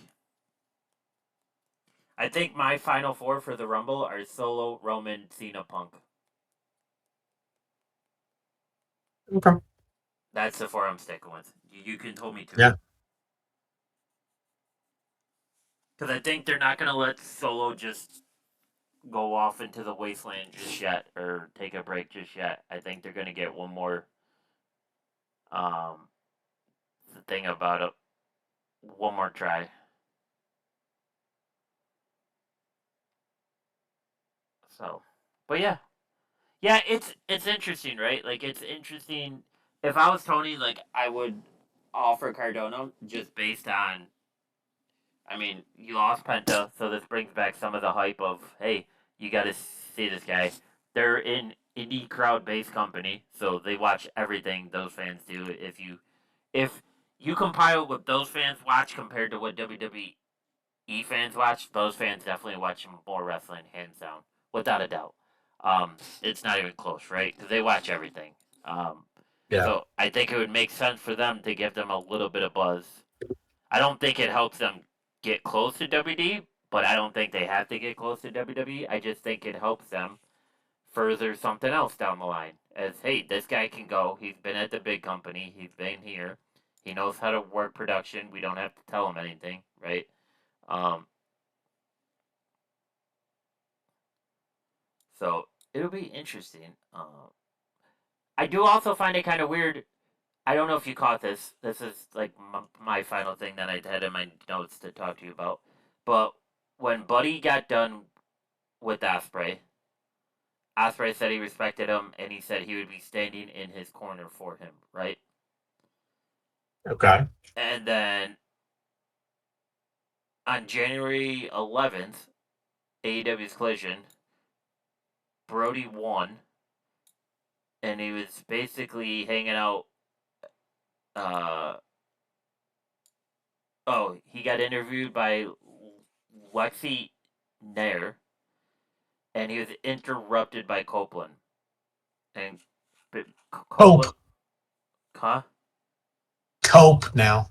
my final four for the Rumble are Solo, Roman, Cena, Punk. okay. That's the four I'm sticking with. You can hold me to it. Yeah. Because I think they're not going to let Solo just go off into the wasteland just yet or take a break just yet. I think they're going to get one more um, thing about it. One more try. So, but yeah. Yeah, it's interesting, right? Like it's interesting. If I was Tony, like I would offer Cardona just based on. I mean, you lost Penta, so this brings back some of the hype of hey, you got to see this guy. They're an indie crowd based company, so they watch everything those fans do. If you compile what those fans watch compared to what WWE fans watch, those fans definitely watch more wrestling, hands down, without a doubt. It's not even close, right? Because they watch everything. Um, Yeah. so I think it would make sense for them to give them a little bit of buzz. I don't think it helps them get close to WD, but I don't think they have to get close to WWE. I just think it helps them further something else down the line. As hey, this guy can go. He's been at the big company. He's been here. He knows how to work production. We don't have to tell him anything, right? Um, so it'll be interesting. I do also find it kind of weird. I don't know if you caught this. This is like my final thing that I had in my notes to talk to you about. But when Buddy got done with Osprey, Osprey said he respected him and he said he would be standing in his corner for him, right? Okay. And then on January 11th, AEW's Collision, Brody won, and he was basically hanging out. Uh, he got interviewed by Lexi Nair, and he was interrupted by Copeland. And Cope. Copeland, huh? Cope now.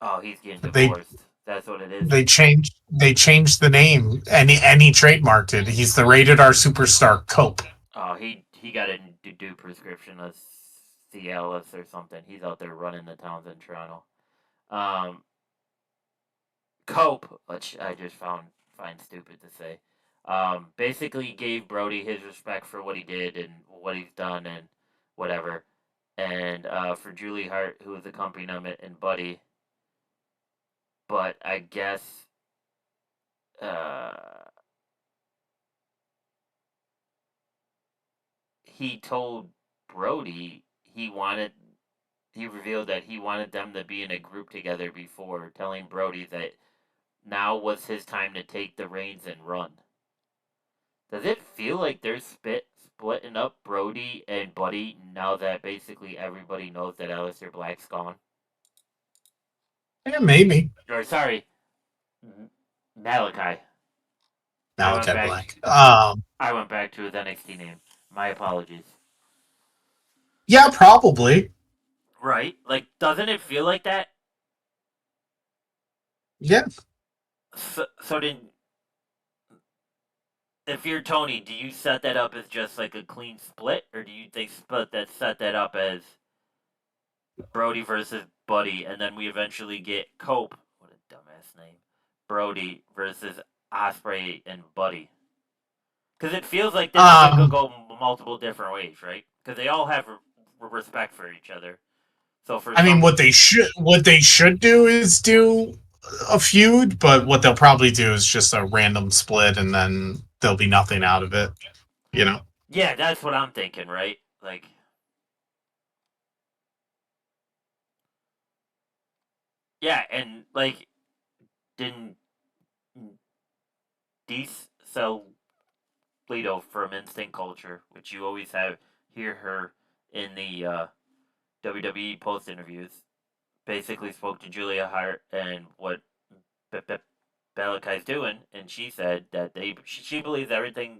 Oh, he's getting They divorced. That's what it is. they changed the name and he trademarked it. He's the rated R superstar Cope. Oh, he got a do prescription of Cialis or something. He's out there running the towns in Toronto. Um, Cope, which I just find stupid to say, basically gave Brody his respect for what he did and what he's done and whatever. And for Julie Hart, who was accompanying him and Buddy, but I guess uh, he told Brody he wanted he revealed that he wanted them to be in a group together before, telling Brody that now was his time to take the reins and run. Does it feel like they're splitting up Brody and Buddy now that basically everybody knows that Aleister Black's gone? Yeah, maybe. Or sorry, Malachi. I went Malachi back. Black. I went back to his NXT name. My apologies. Yeah, probably. Right? Like, doesn't it feel like that? Yeah. So then, if you're Tony, do you set that up as just like a clean split, or do you think set that up as Brody versus Buddy, and then we eventually get Cope? What a dumbass name. Brody versus Osprey and Buddy. Because it feels like this could go multiple different ways, right? Because they all have respect for each other. So for what they should do is do a feud, but what they'll probably do is just a random split, and then there'll be nothing out of it. You know? Yeah, that's what I'm thinking, right? Like, yeah, and like, didn't Lito from Instinct Culture, which you always hear her in the WWE post interviews, basically spoke to Julia Hart and what Malachi's doing, and she said that she believes everything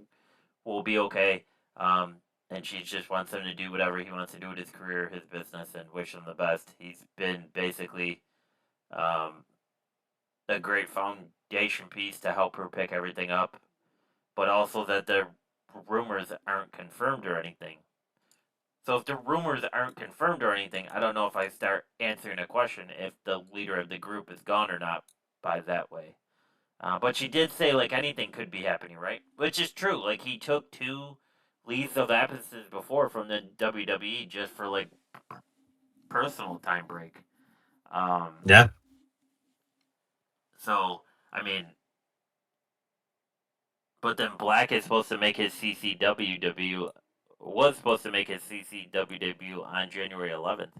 will be okay, and she just wants him to do whatever he wants to do with his career, his business, and wish him the best. He's been basically a great foundation piece to help her pick everything up, but also that the rumors aren't confirmed or anything. So if the rumors aren't confirmed or anything, I don't know if I start answering a question if the leader of the group is gone or not by that way. But she did say like anything could be happening, right? Which is true. Like he took 2 leaves of absences before from the WWE just for like personal time break. Yeah. So I mean, but then Black is supposed to make his CCW debut. Was supposed to make his CCW debut on January 11th.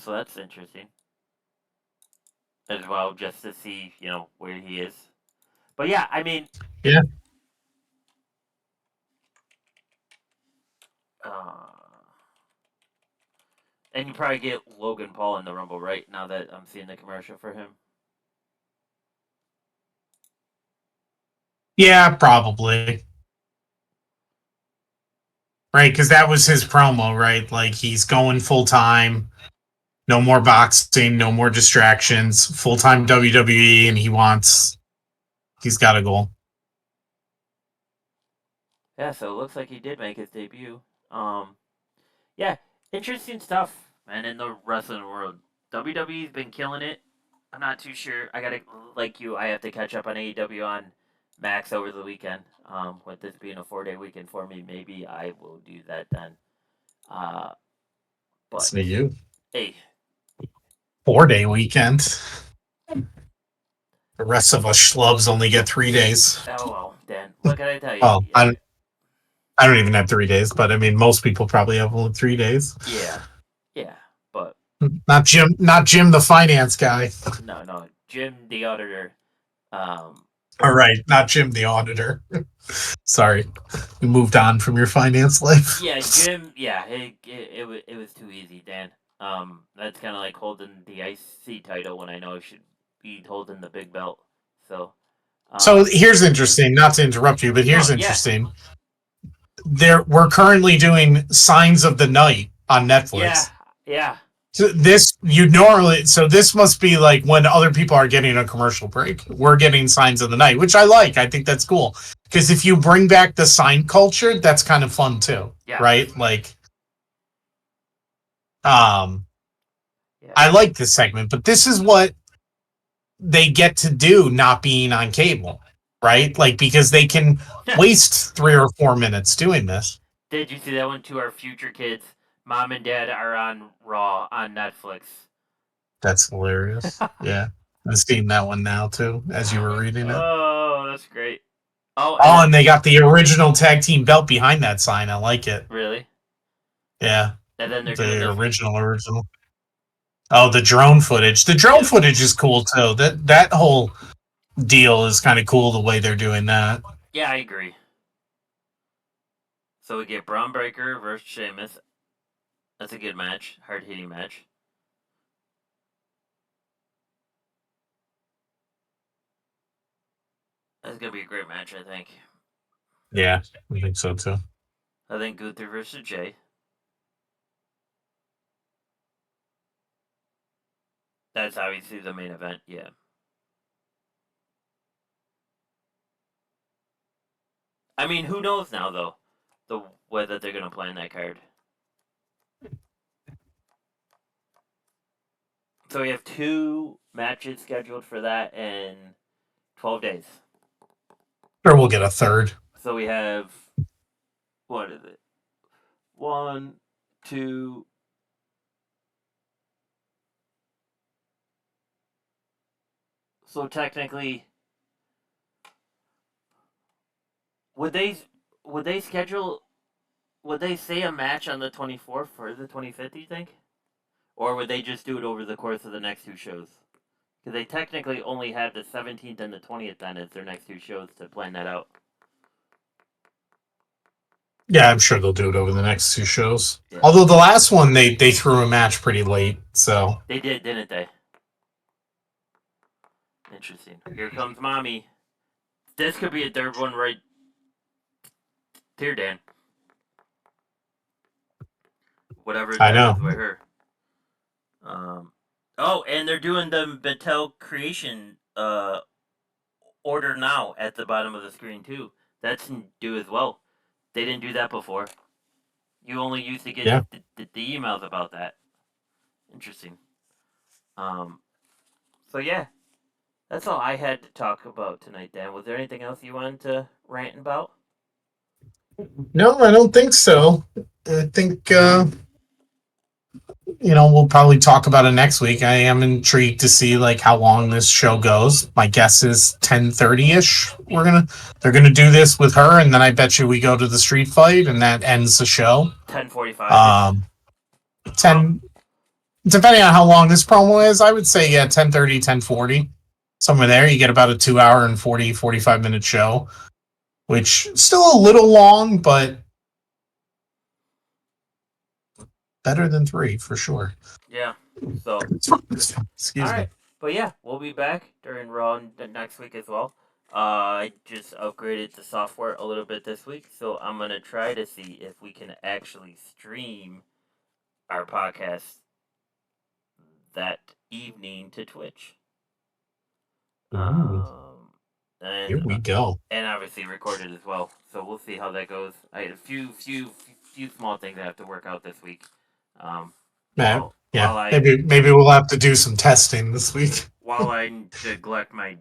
So that's interesting as well, just to see where he is. But yeah, I mean, yeah. And you probably get Logan Paul in the Rumble, right? Now that I'm seeing the commercial for him. Yeah, probably. Right, because that was his promo, right? Like he's going full time, no more boxing, no more distractions, full time WWE, and he's got a goal. Yeah, so it looks like he did make his debut. Yeah, interesting stuff, man, in the wrestling world. WWE's been killing it. I'm not too sure. I gotta, like you, I have to catch up on AEW on Max over the weekend. With this being a 4-day weekend for me, maybe I will do that then. But listen to you. Hey, 4-day weekend. The rest of us schlubs only get 3 days. Oh well, Dan. What can I tell you? Oh, I don't even have 3 days, but I mean, most people probably have only 3 days. Yeah, but not Jim the finance guy. No, Jim the auditor. All right, not Jim the auditor. Sorry, we moved on from your finance life. Yeah, Jim. Yeah, it was too easy, Dan. That's kind of like holding the IC title when I know I should be holding the big belt. So here's interesting. Not to interrupt you, but here's interesting. We're currently doing Signs of the Night on Netflix. Yeah. So this must be like when other people are getting a commercial break. We're getting Signs of the Night, which I like. I think that's cool. Because if you bring back the sign culture, that's kind of fun too. Yeah. Right? Like I like this segment, but this is what they get to do not being on cable. Right? Like because they can waste 3 or 4 minutes doing this. Did you see that one to our future kids? Mom and Dad are on Raw on Netflix. That's hilarious. Yeah. I've seen that one now, too, as you were reading it. Oh, that's great. And they got the original tag team belt behind that sign. I like it. Really? Yeah. And then they're doing The this. original. Oh, the drone footage. The drone footage is cool too. That whole deal is kind of cool the way they're doing that. Yeah, I agree. So we get Braun Breaker versus Sheamus. That's a good match, hard hitting match. That's gonna be a great match, I think. Yeah, I think so too. I think Gunther versus Jay. That's obviously the main event, yeah. I mean, who knows now though, the way that they're gonna plan that card. So we have 2 matches scheduled for that in 12 days. Or we'll get a third. So we have, what is it? 1, 2. So technically, would they schedule? Would they say a match on the 24th for the 25th? Do you think, or would they just do it over the course of the next 2 shows? Because they technically only have the 17th and the 20th then as their next 2 shows to plan that out. Yeah, I'm sure they'll do it over the next 2 shows. Yeah. Although the last one they threw a match pretty late, so They did, didn't they? Interesting. Here comes mommy. This could be a third one right here, Dan. Whatever I know. with her. Oh, and they're doing the Mattel Creation order now at the bottom of the screen too. That's due as well. They didn't do that before. You only used to get the emails about that. Interesting. So yeah, that's all I had to talk about tonight, Dan. Was there anything else you wanted to rant about? No, I don't think so. I think we'll probably talk about it next week. I am intrigued to see like how long this show goes. My guess is 10:30ish. They're gonna do this with her, and then I bet you we go to the street fight, and that ends the show. 10:45. 10. Depending on how long this promo is, I would say 10:30, 10:40. Somewhere there, you get about a 2 hour and 45 minute show, which is still a little long, but better than 3 for sure. Yeah. So. Excuse me. Right. But yeah, we'll be back during Raw next week as well. I just upgraded the software a little bit this week, so I'm gonna try to see if we can actually stream our podcast that evening to Twitch. And, here we go. And obviously recorded as well. So we'll see how that goes. I had a few small things I have to work out this week. Maybe we'll have to do some testing this week. While I neglect my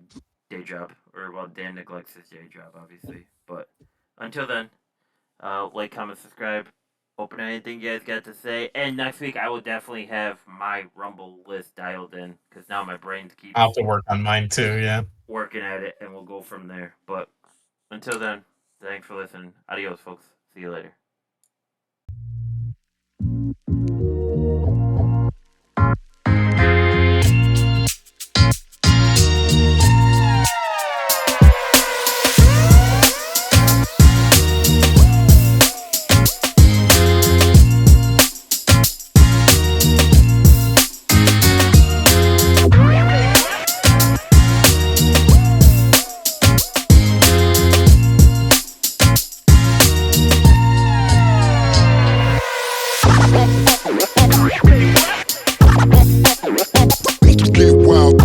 day job, or while Dan neglects his day job, obviously. But until then, like, comment, subscribe. Open anything you guys got to say. And next week, I will definitely have my Rumble list dialed in, because now my brain keeps... I'll have to work on mine too, yeah. Working at it, and we'll go from there. But until then, thanks for listening. Adios, folks. See you later. Get wild.